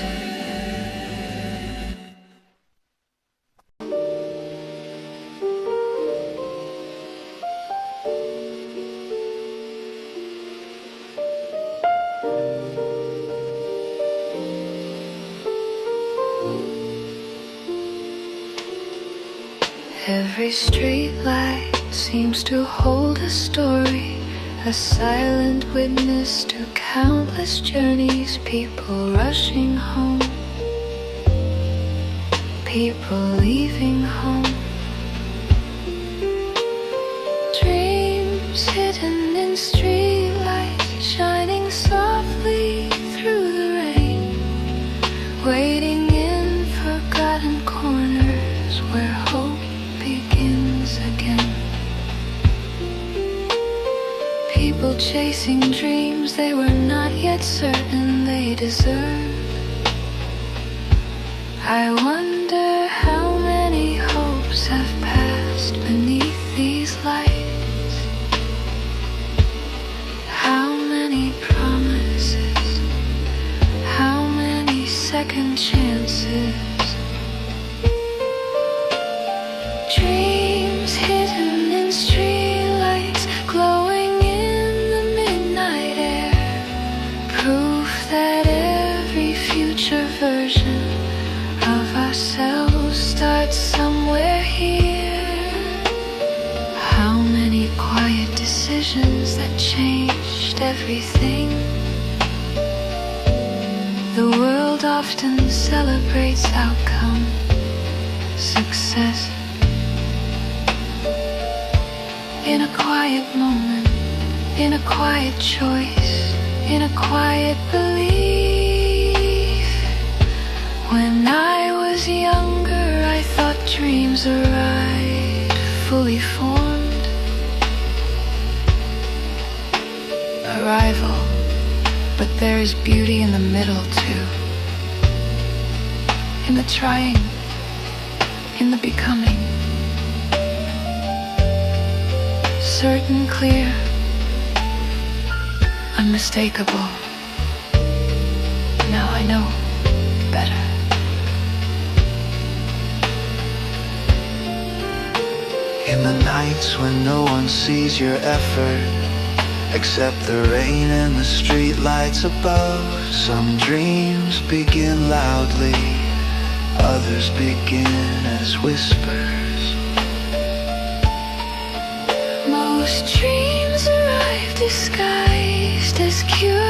Every streetlight seems to hold a story, a silent witness to countless journeys. People rushing home, people leaving home. Dreams hidden in streetlights, shining softly through the rain, waiting in forgotten corners where hope begins again. People chasing dreams they were not yet certain they deserved. I wonder how many hopes have passed beneath these lights. How many promises, how many second chances. Dreams hidden in streetlights, glowing in the midnight air. Proof that every future version of ourselves starts somewhere here. How many quiet decisions that changed everything. The world often celebrates outcome, success. In a quiet moment, in a quiet choice, in a quiet belief. When I was younger, I thought dreams arrived fully formed. Arrival, but there is beauty in the middle too. In the trying, in the becoming. Certain, clear, unmistakable. Now I know better. In the nights when no one sees your effort, Except the rain and the streetlights above. Some dreams begin loudly, others begin as whispers. Most dreams arrive disguised as curiosity,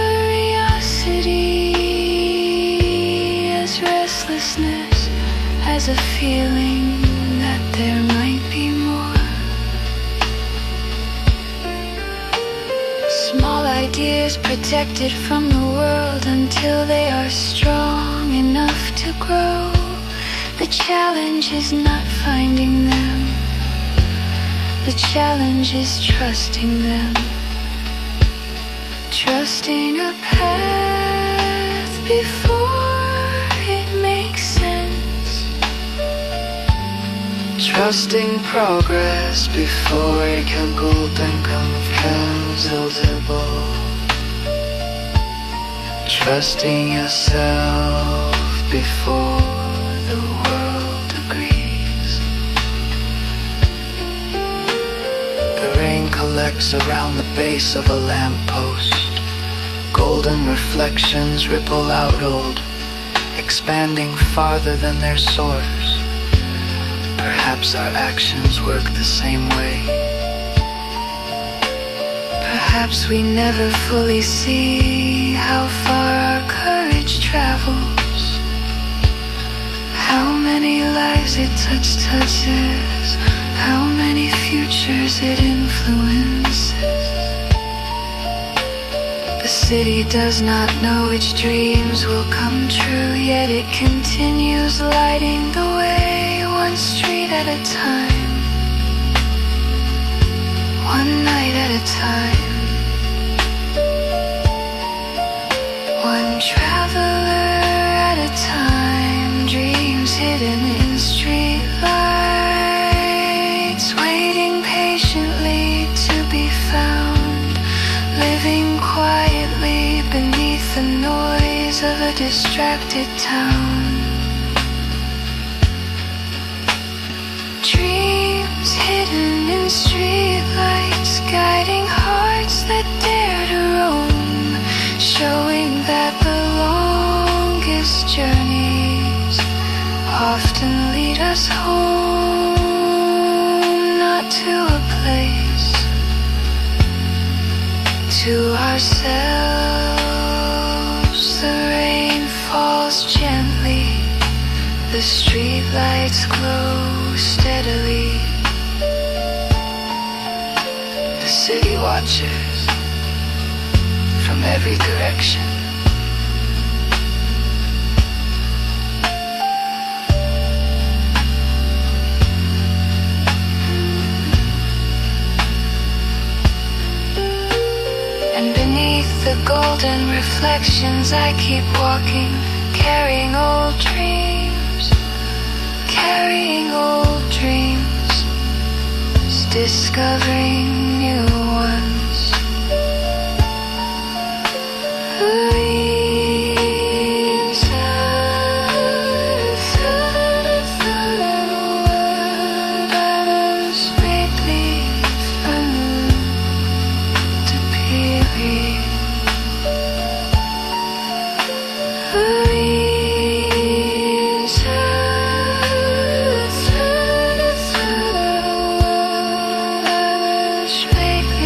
as restlessness, as a feeling that there might be more. Small ideas protected from the world until they are strong enough to grow. The challenge is not finding them. The challenge is trusting them. Trusting a path before it makes sense. Trusting progress before it can go comfortable. Trusting yourself before the world agrees. The rain collects around the base of a lamppost. Golden reflections ripple outward, expanding farther than their source. Perhaps our actions work the same way. Perhaps we never fully see how far our courage travels, how many lives it touches, how many futures it influences. The city does not know which dreams will come true, yet it continues lighting the way, one street at a time, one night at a time. One traveler at a time, dreams hidden in streetlights, waiting patiently to be found, living quietly beneath the noise of a distracted town. Dreams hidden in streetlights, guiding hearts that dare to roam, showing that the longest journeys often lead us home, not to a place, to ourselves. The rain falls gently, the streetlights glow steadily. The city watches from every direction. And beneath the golden reflections I keep walking, carrying old dreams, carrying old dreams, discovering new ones. Make me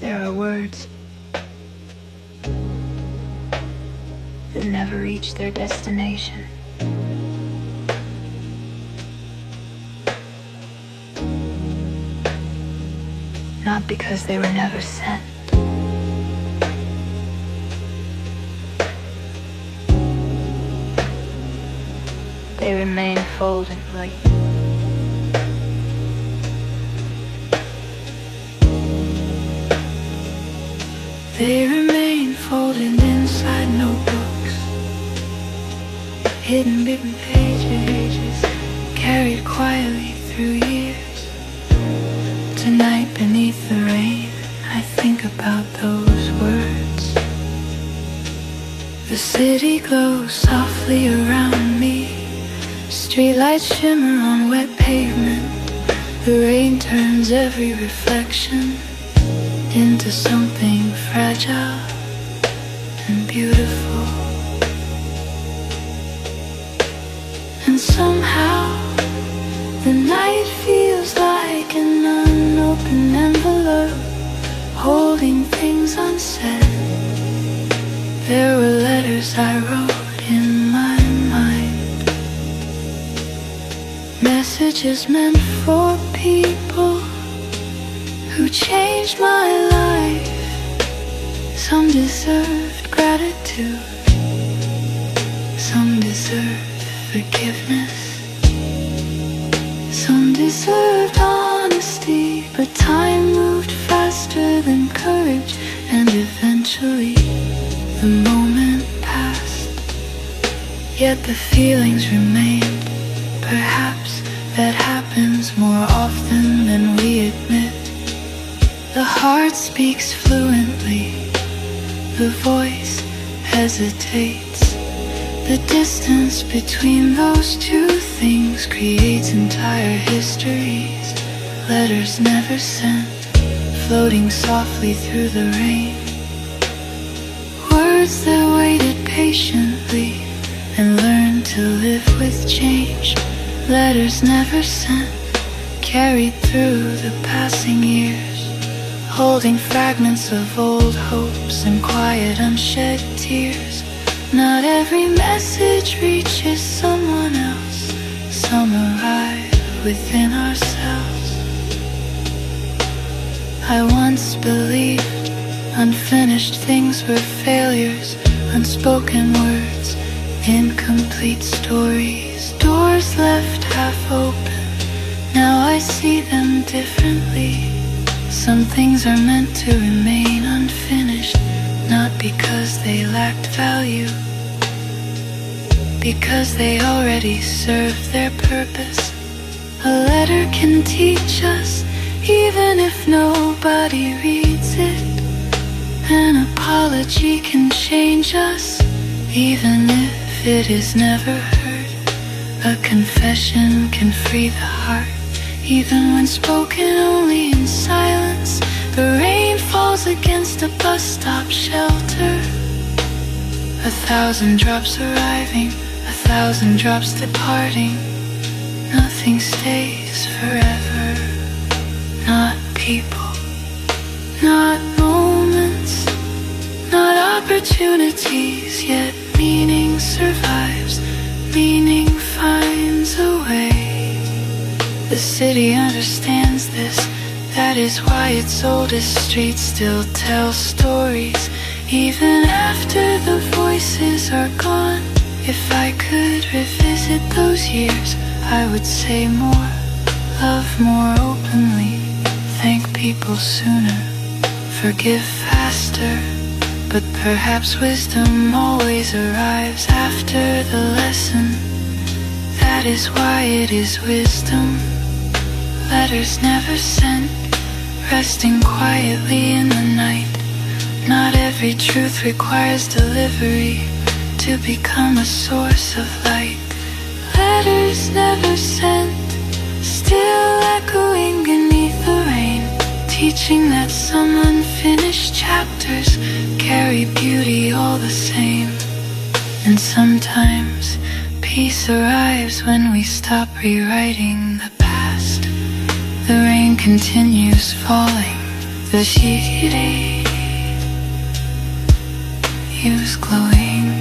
there are words that never reach their destination. Not because they were never sent. They remain folded like They remain folded inside notebooks, hidden between pages, carried quietly through years. Tonight beneath the rain, I think about those words. The city glows softly around me. Streetlights shimmer on wet pavement. The rain turns every reflection into something fragile and beautiful. And somehow the night feels like an unopened envelope, holding things unsaid. There were letters I wrote in my mind, messages meant for people who changed my life. Some deserved gratitude, some deserved forgiveness, some deserved honesty. But time moved faster than courage, and eventually the moment passed. Yet the feelings remained. Perhaps that happens more often than we admit. The heart speaks fluently, the voice hesitates. The distance between those two things creates entire histories. Letters never sent, floating softly through the rain. Words that waited patiently and learned to live with change. Letters never sent, carried through the passing years, holding fragments of old hopes and quiet unshed tears. Not every message reaches someone else. Some arrive within ourselves. I once believed unfinished things were failures, unspoken words, incomplete stories, doors left half open. Now I see them differently. Some things are meant to remain unfinished, not because they lacked value, because they already served their purpose. A letter can teach us, even if nobody reads it. An apology can change us, even if it is never heard. A confession can free the heart, even when spoken only in silence. The rain falls against a bus stop shelter. 1,000 drops arriving, 1,000 drops departing. Nothing stays forever. Not people, not moments, not opportunities. Yet meaning survives, meaning finds a way. The city understands this. That is why its oldest streets still tell stories, even after the voices are gone. If I could revisit those years, I would say more, love more openly, thank people sooner, forgive faster. But perhaps wisdom always arrives after the lesson. That is why it is wisdom. Letters never sent, resting quietly in the night. Not every truth requires delivery to become a source of light. Letters never sent, still echoing beneath the rain, teaching that some unfinished chapters carry beauty all the same. And sometimes peace arrives when we stop rewriting the past. The rain continues falling, The city is glowing.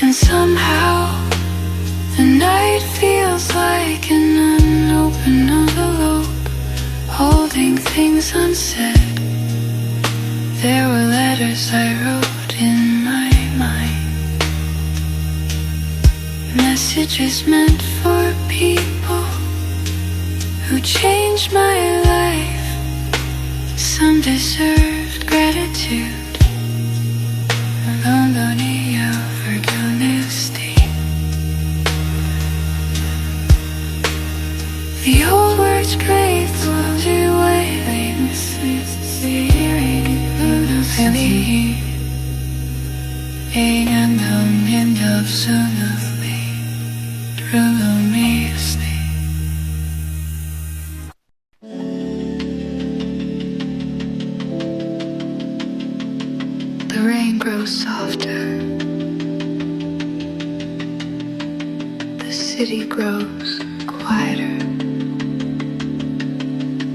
And somehow the night feels like an unopened envelope, holding things unsaid. There were letters I wrote in my mind, messages meant for people who changed my life. Some deserved gratitude, the old words great will do waiting Philly and the end of suddenly through me asleep. The rain grows softer. The city grows quieter.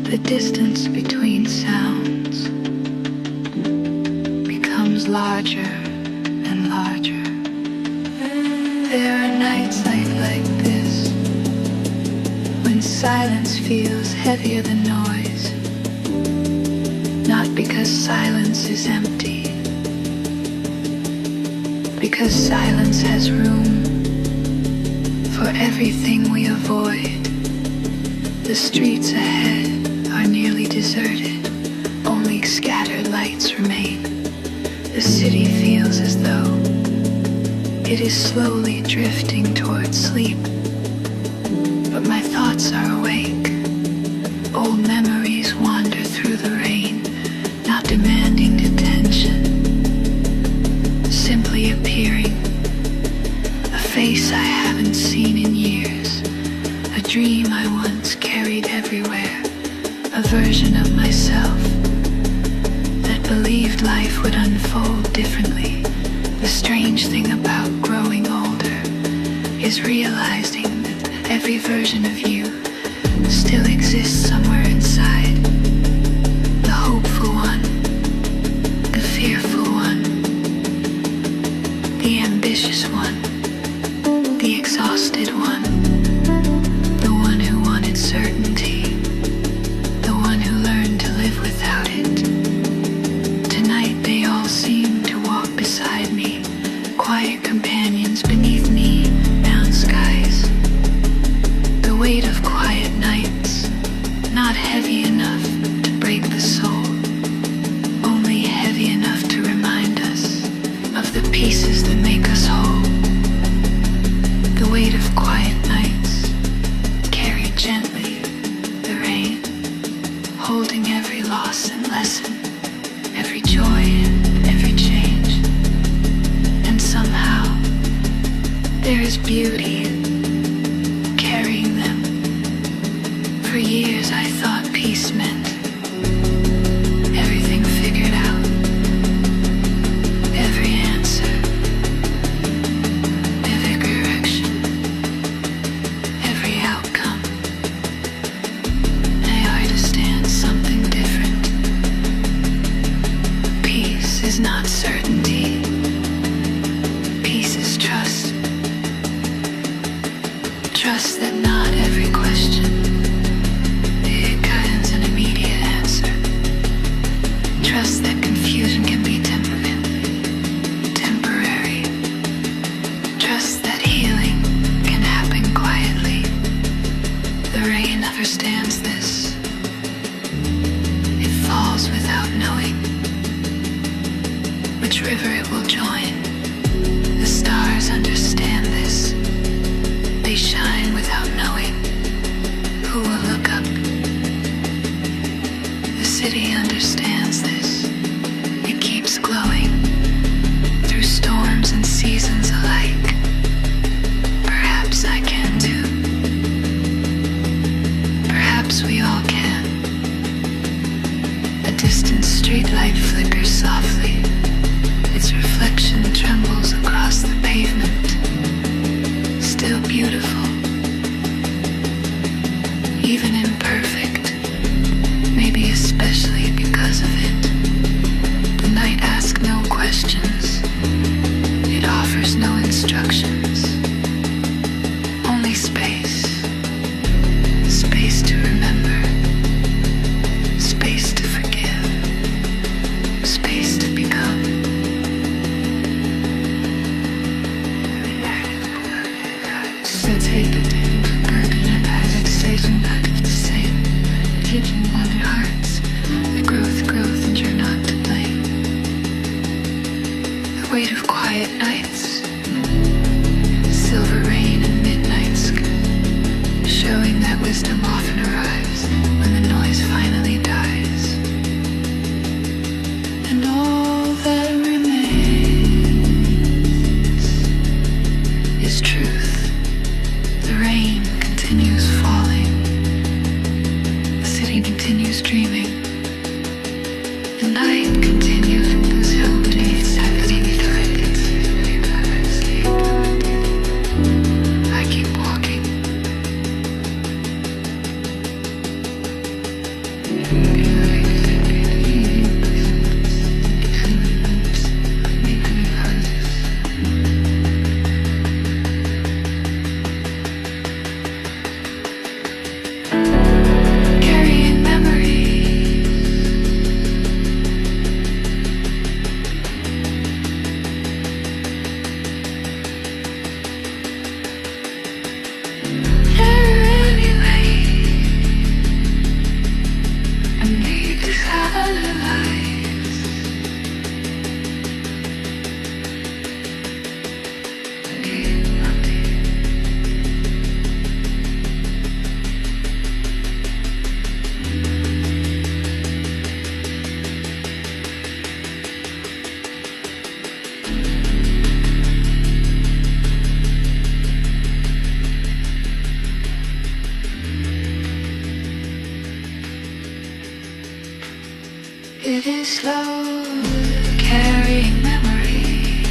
The distance between sounds becomes larger and larger. There are nights like this, when silence feels heavier than noise. Not because silence is empty, because silence has room for everything we avoid. The streets ahead are nearly deserted, only scattered lights remain. The city feels as though it is slowly drifting towards sleep, but my thoughts are awake. Old memories wander through the rain, not demanding detention, simply appearing. A face I haven't seen in years, a dream I once carried everywhere. A version of myself that believed life would unfold differently. The strange thing about growing older is realizing that every version of you still exists somewhere inside. The hopeful one, the fearful one, the ambitious one, the exhausted one, the one who wanted certainty, without it. Tonight they all seem to walk beside me, quiet companions beneath knee-bound skies. The weight of quiet nights, not heavy enough to break the soul, only heavy enough to remind us of the pieces that make us whole. The weight of quiet nights, carried gently, the rain, holding every loss and lesson, every joy and every change. And somehow there is beauty in carrying them. For years I thought peace meant everything figured out, every answer, every direction, every outcome. I understand something different. Peace is not certainty. Peace is trust. Trust that not every question guidance an immediate answer. Trust that confusion can be temporary. Trust that healing can happen quietly. The rain understands this. It falls without knowing which river it will join. The stars understand this. They shine without knowing even imperfect, maybe especially because of it. The night asks no questions, it offers no instructions, only space. Space to remember, space to forgive, space to become. Relaxation, not the same. Teaching wanted hearts, the growth, and you're not to blame. The weight of quiet nights, silver rain and midnight sky, showing that wisdom often arrives when the noise finally dies. And all that remains is truth. The rain continues falling. The city continues dreaming. The night continues until beneath I keep walking. Carrying memories. Never anyway. I need to analyze. It is slow carrying memories.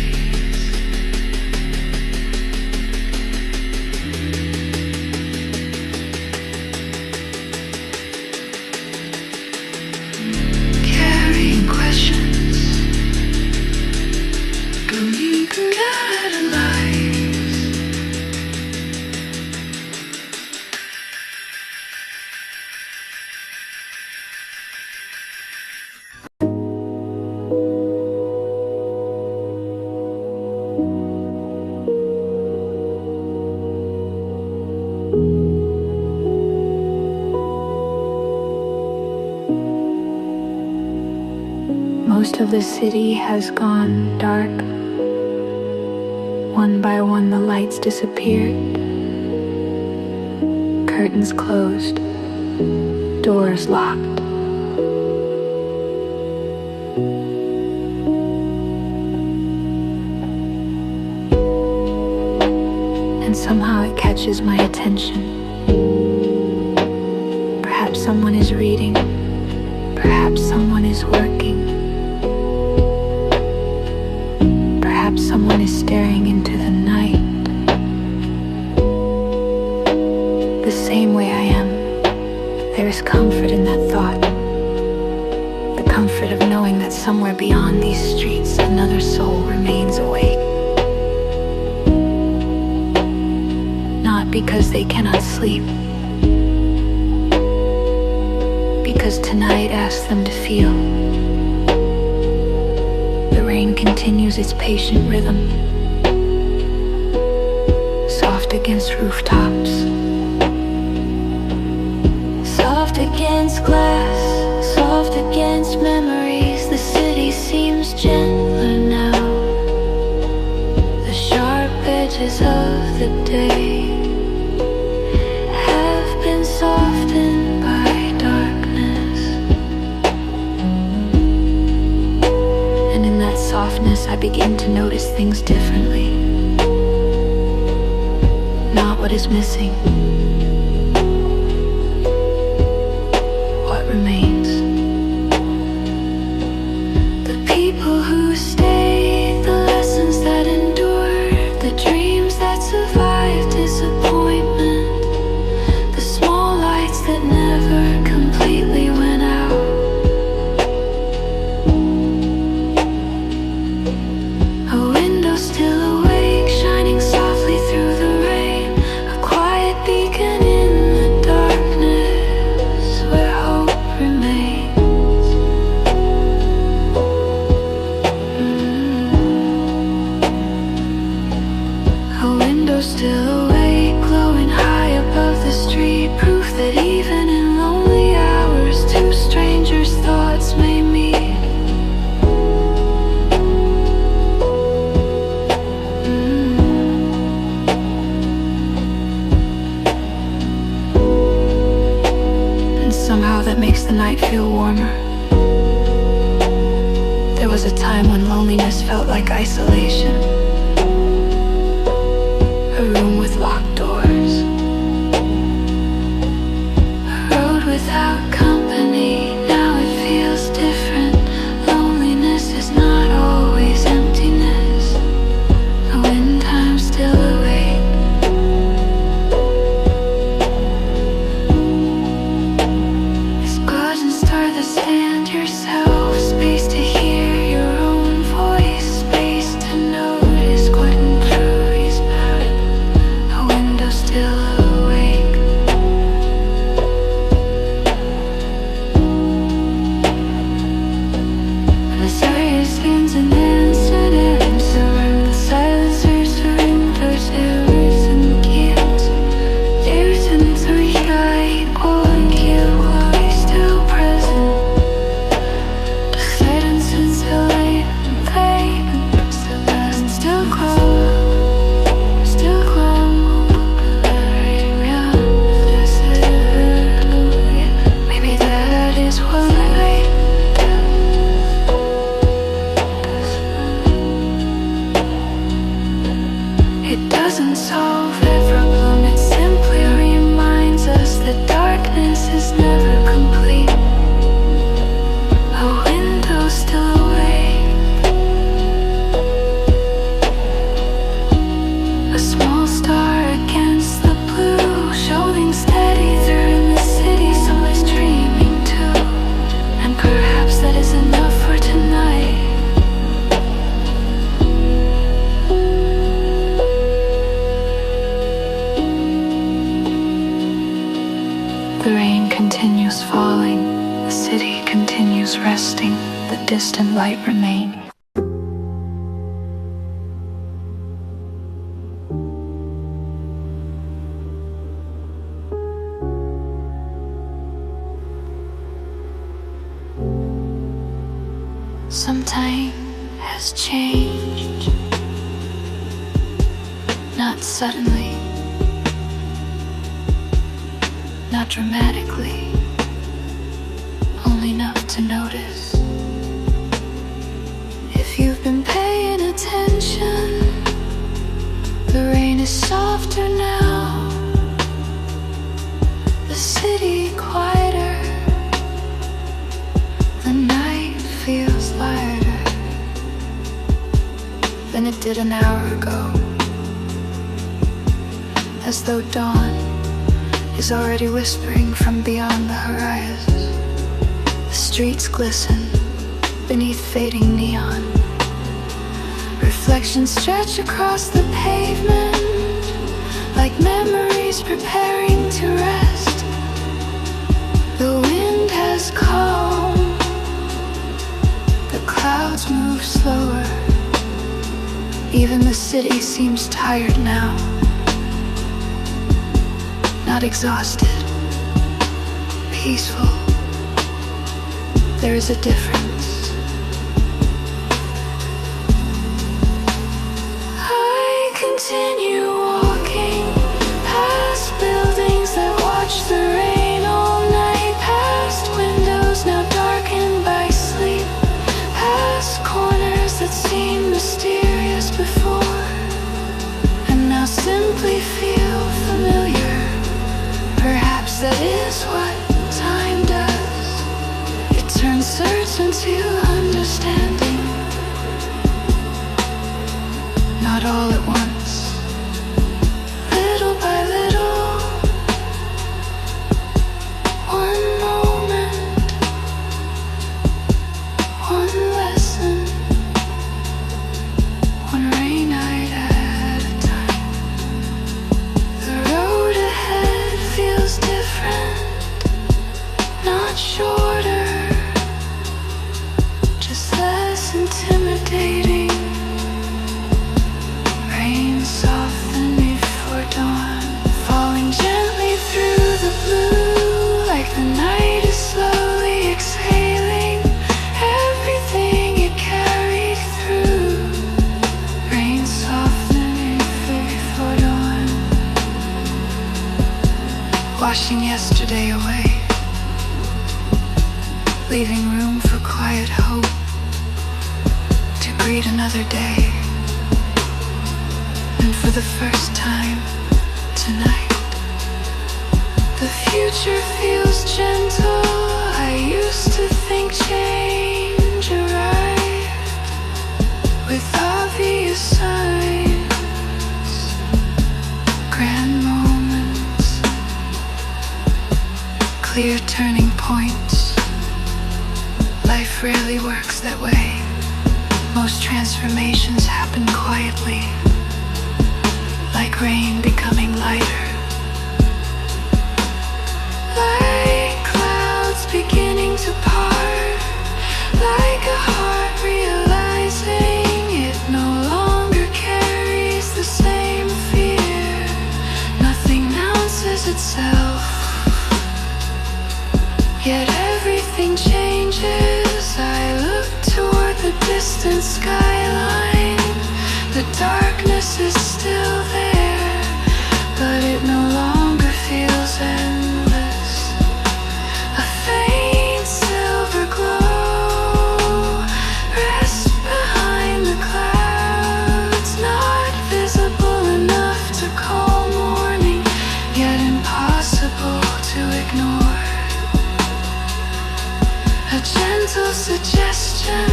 Carrying questions. Believe God alive. Most of the city has gone dark. One by one the lights disappeared. Curtains closed. Doors locked. And somehow it catches my attention. Perhaps someone is reading. Perhaps someone is working. Perhaps someone is staring into the night. The same way I am, there is comfort in that thought. The comfort of knowing that somewhere beyond these streets, another soul remains awake. Not because they cannot sleep, because tonight asks them to feel. The rain continues its patient rhythm, soft against rooftops, soft against glass, soft against memories. The city seems gentler now. The sharp edges of the day have been softened by darkness. And in that softness I begin to notice things differently. Not what is missing, what remains. The people who stayed, the lessons that endured, the dreams that survived disappointment, the small lights that the night feel warmer. There was a time when loneliness felt like isolation. A room with locked doors. A road without company. Now it feels different. Loneliness is not always emptiness. The wind I'm still awake. Stand yourself, space to hear your own voice, space to notice what intrudes about. A window still awake. The silence spins and answered answer. The silencers surrender terrors and guilt. There's an light on kill. Still present. It doesn't solve every problem, it simply reminds us that darkness is never complete. A window still awake. A small star against the blue, showing steady through the city. Someone's dreaming too, and perhaps that is enough for tonight. The rain continues falling, the city continues resting, the distant light remains. Some time has changed, not suddenly, not dramatically, only enough to notice. If you've been paying attention, the rain is softer now, the city quieter, the night feels lighter than it did an hour ago, as though dawn is already whispering from beyond the horizon. The streets glisten beneath fading neon. Reflections stretch across the pavement like memories preparing to rest. The wind has calmed. The clouds move slower. Even the city seems tired now. Not exhausted, peaceful. There is a difference. I continue walking past buildings that watch the rain all night, past windows now darkened by sleep, past corners that seemed mysterious before and now simply feel familiar. Perhaps that is what time does. It turns certain to understanding. Not all at once. Little by little. One moment. One lesson. One rain night at a time. The road ahead feels different, not shorter, just less intimidating. Rain softened before dawn, falling gently through the blue, like the night is slowly exhaling everything it carried through. Rain softened before dawn, washing yesterday away. leaving room for quiet hope to greet another day. And for the first time tonight, the future feels gentle. I used to think change arrived with obvious signs, grand moments, clear turning points. Life rarely works that way. Most transformations happen quietly, like rain becoming lighter, like clouds beginning to part, like a heart realizing it no longer carries the same fear. Nothing announces itself, yet everything changes. I look toward the distant skyline. The darkness is still there, but it no longer feels endless. A faint silver glow rests behind the clouds, not visible enough to call morning, yet impossible to ignore. A gentle suggestion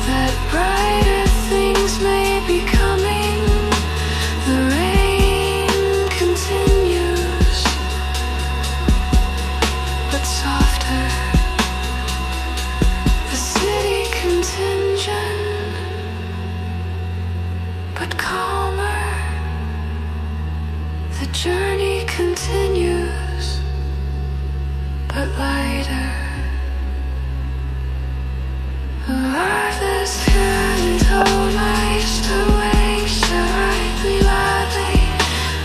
that brighter things may be coming. The rain continues, but softer. The city contingent, but calmer. The journey continues, but lighter. This current almost awakes rightly loudly.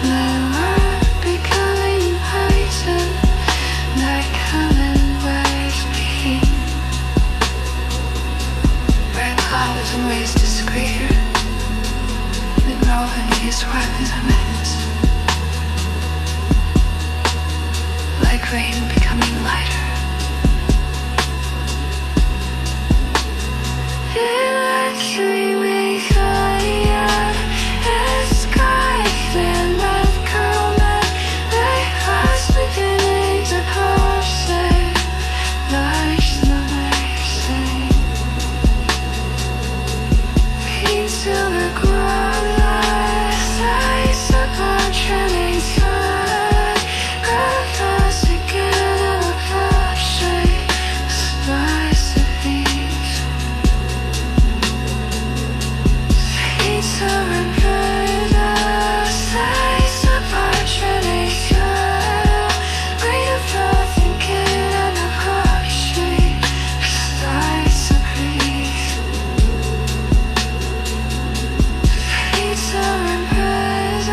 My heart becoming heightened, I come in waves being where clouds and waves disappear. The melodies rise amidst, like rain becoming lighter. Luxury wake up, as sky clear, love curl back, like hearts beginning to cross it, like mercy. Pink silver glass, ice upon trembling sky, crack us again of a prostrate, spice of peace. Surrender, size apart, treading sky, bring a breath and get on a prostrate, spice of peace. Surrender,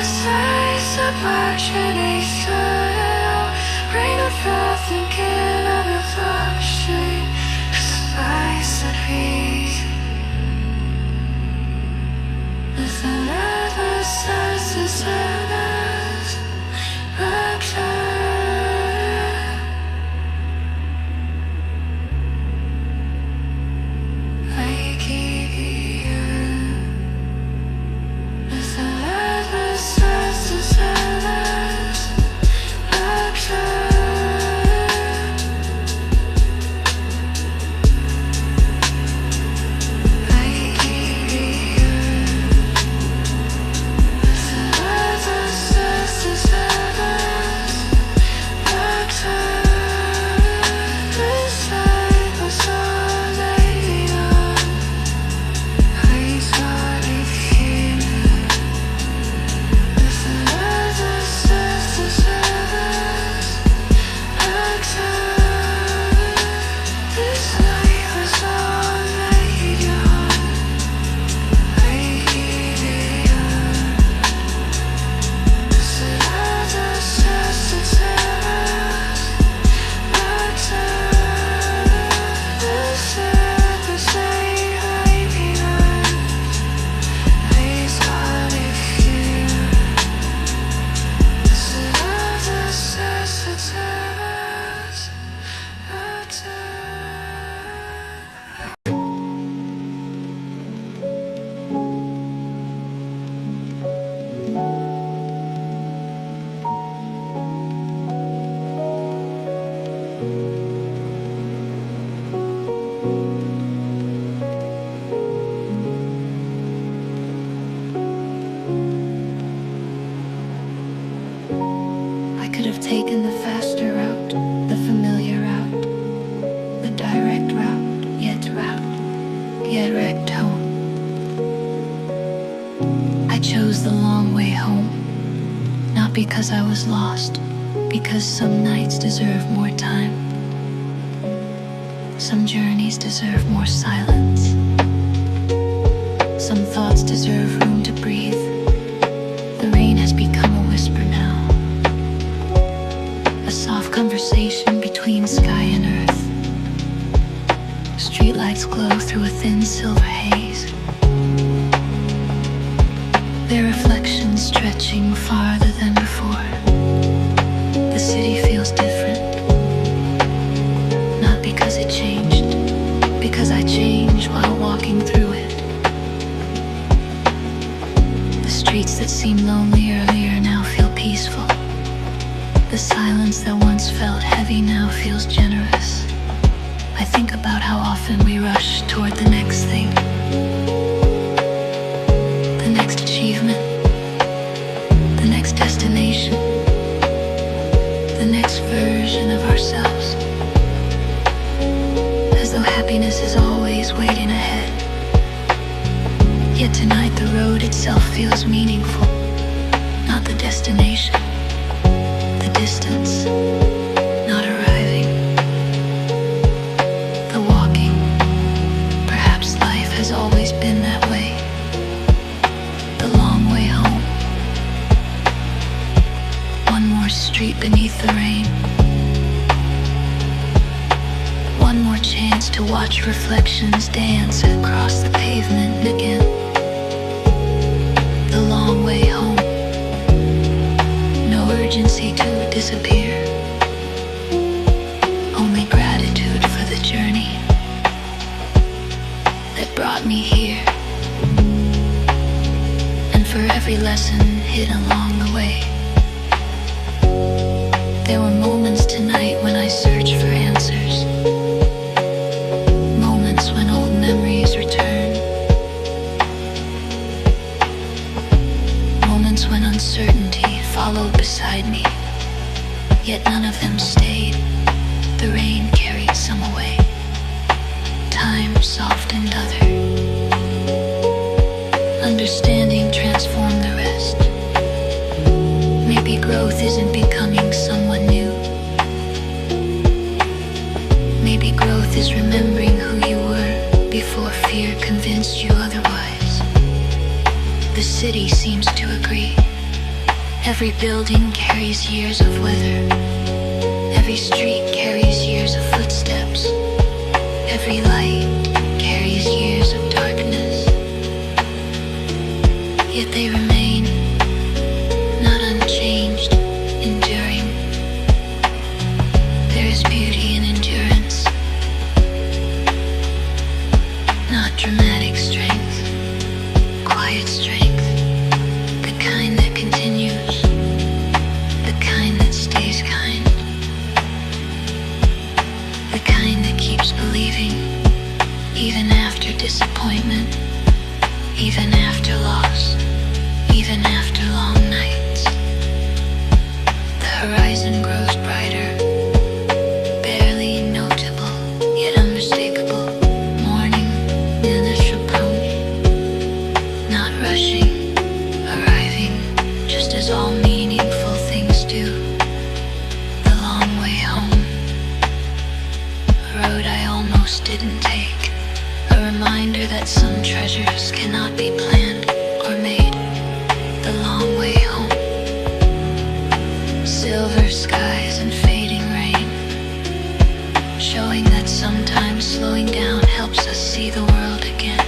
size apart, treading sky, bring a breath and get on a prostrate, spice of peace. Another sense of sadness, I keep here. There's another sense of sadness, could have taken the faster route, the familiar route, the direct route, yet wrecked home. I chose the long way home, not because I was lost, because some nights deserve more time. Some journeys deserve more silence. Some thoughts deserve room to breathe. The rain has become a whisper now, a soft conversation between sky and earth. Streetlights glow through a thin silver haze, their reflections stretching farther than before. The city feels different, not because it changed, because I changed while walking through it. The streets that seemed lonely earlier now feel peaceful. The silence that once felt heavy now feels generous. I think about how often we rush toward the next thing, the next achievement, the next destination, the next version of ourselves, as though happiness is always waiting ahead. Yet tonight the road itself feels meaningful, not the destination, the distance, not arriving, the walking. Perhaps life has always been that way, the long way home. One more street beneath the rain, one more chance to watch reflections dance across the pavement again. The long way home, no urgency to disappear, only gratitude for the journey that brought me here, and for every lesson hidden along the way. There were moments tonight when I searched for answers, moments when old memories returned, moments when uncertainty followed beside me, yet none of them stayed. The rain carried some away, time softened other, understanding transformed the rest. Maybe growth isn't becoming someone new. Maybe growth is remembering who you were before fear convinced you otherwise. The city seems to agree. Every building carries years of weather. Every street carries years of footsteps. Every light carries years of darkness. Yet they remain, not unchanged, enduring. There is beauty in endurance, not dramatic strength, quiet strength, the kind that continues, the kind that stays kind, the kind that keeps believing, even after disappointment, even after loss, even after long nights. The horizon grows brighter, barely notable, yet unmistakable. Morning in its approach, not rushing, arriving, just as all meaningful things do. The long way home, a road I almost didn't take, a reminder that some treasures cannot be planned or made. The long way home, silver skies and fading rain, showing that sometimes slowing down helps us see the world again,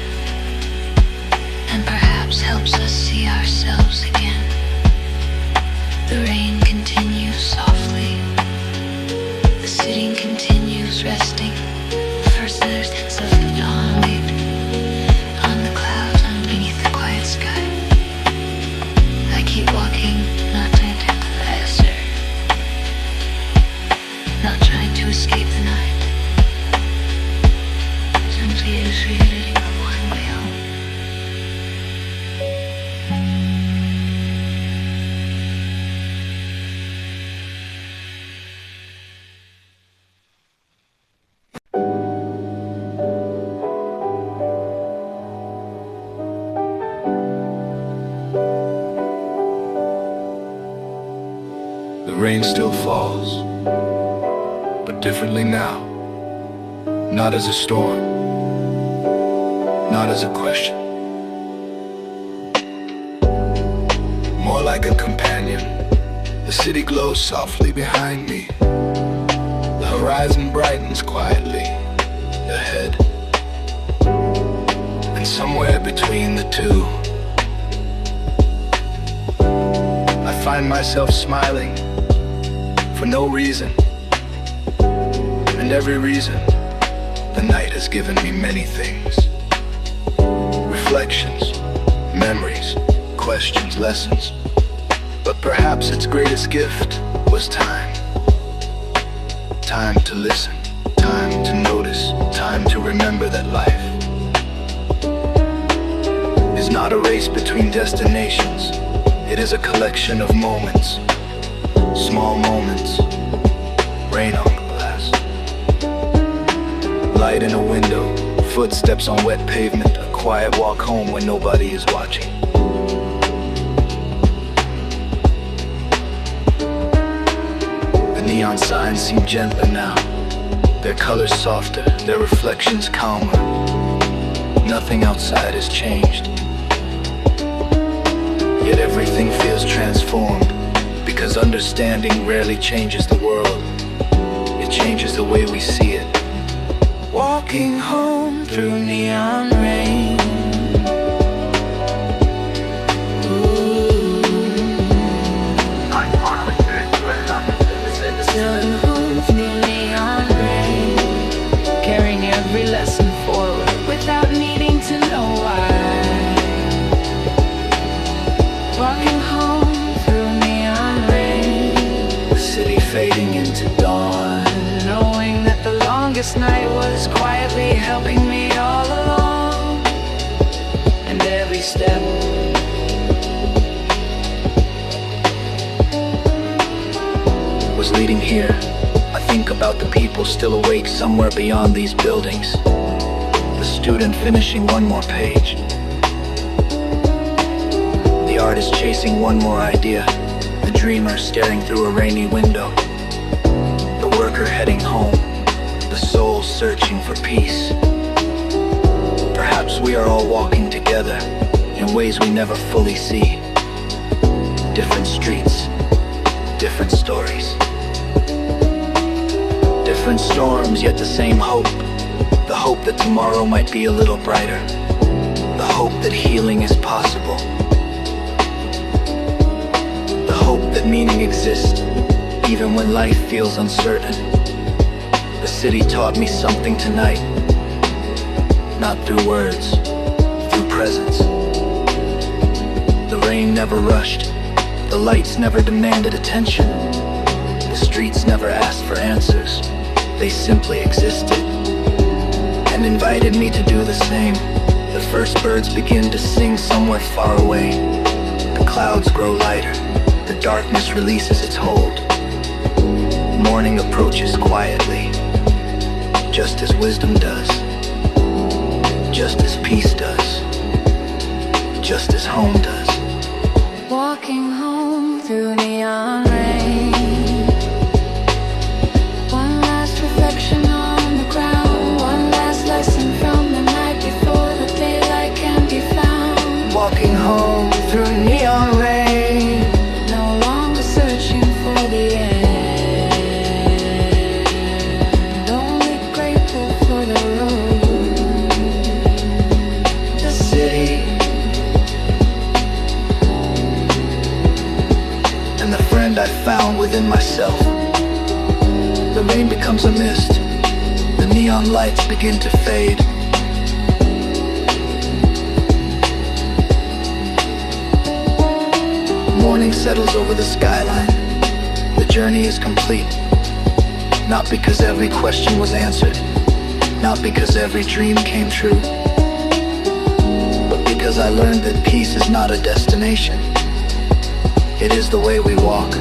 and perhaps helps us see ourselves again. The rain continues softly, the city continues resting. First there's of the dawn wait on the clouds underneath the quiet sky. I keep walking, not trying to take the faster, not trying to escape the night, simply appreciating the one way home. The rain still falls, but differently now. Not as a storm, not as a question. More like a companion. The city glows softly behind me. The horizon brightens quietly ahead. And somewhere between the two, I find myself smiling for no reason. And every reason, the night has given me many things. Reflections, memories, questions, lessons. But perhaps its greatest gift was time. Time to listen, time to notice, time to remember that life is not a race between destinations. It is a collection of moments, small moments, rain on glass, light in a window, footsteps on wet pavement, a quiet walk home when nobody is watching. The neon signs seem gentler now, their colors softer, their reflections calmer. Nothing outside has changed, yet everything feels transformed, because understanding rarely changes the world, it changes the way we see it. Walking home through neon rain. Sailing home through neon rain, carrying every lesson forward without needing to know why. Walking home through neon rain, the city fading into dawn, knowing that the longest night was quietly helping me all along. And every step was leading here. I think about the people still awake somewhere beyond these buildings. The student finishing one more page, the artist chasing one more idea, the dreamer staring through a rainy window, the worker heading home, the soul searching for peace. Perhaps we are all walking together in ways we never fully see. Different streets, different stories, different storms, yet the same hope. The hope that tomorrow might be a little brighter, the hope that healing is possible, the hope that meaning exists even when life feels uncertain. The city taught me something tonight, not through words, through presence. The rain never rushed, the lights never demanded attention, the streets never asked for answers. They simply existed and invited me to do the same. The first birds begin to sing somewhere far away. The clouds grow lighter, the darkness releases its hold. Morning approaches quietly, just as wisdom does, just as peace does, just as home does. Walking home through neon rain, one last reflection on the ground, one last lesson from the night before the daylight can be found. Walking home through neon rain, no longer searching for the end, only grateful for the road, the city, and the friend I found within myself. The rain becomes a mist, the neon lights begin to fade. Morning settles over the skyline. The journey is complete, not because every question was answered, not because every dream came true, but because I learned that peace is not a destination. It is the way we walk,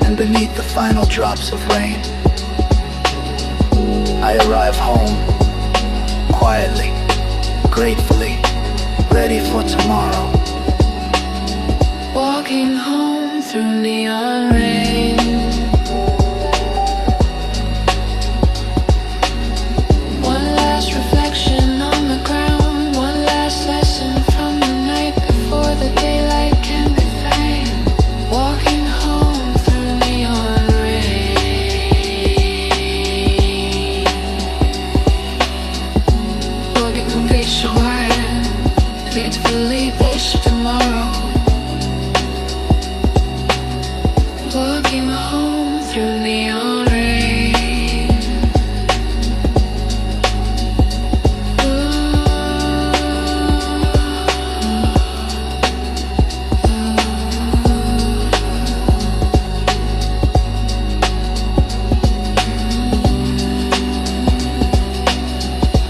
and beneath the final drops of rain, I arrive home, quietly, gratefully, ready for tomorrow. Walking home through neon rain. Walking home through neon rain.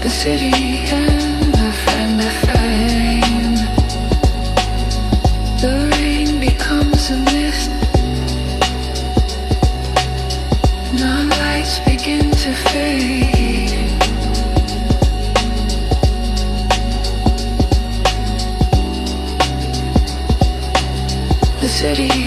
The city and the friend of fame. The rain becomes a mist. Neon lights begin to fade. The city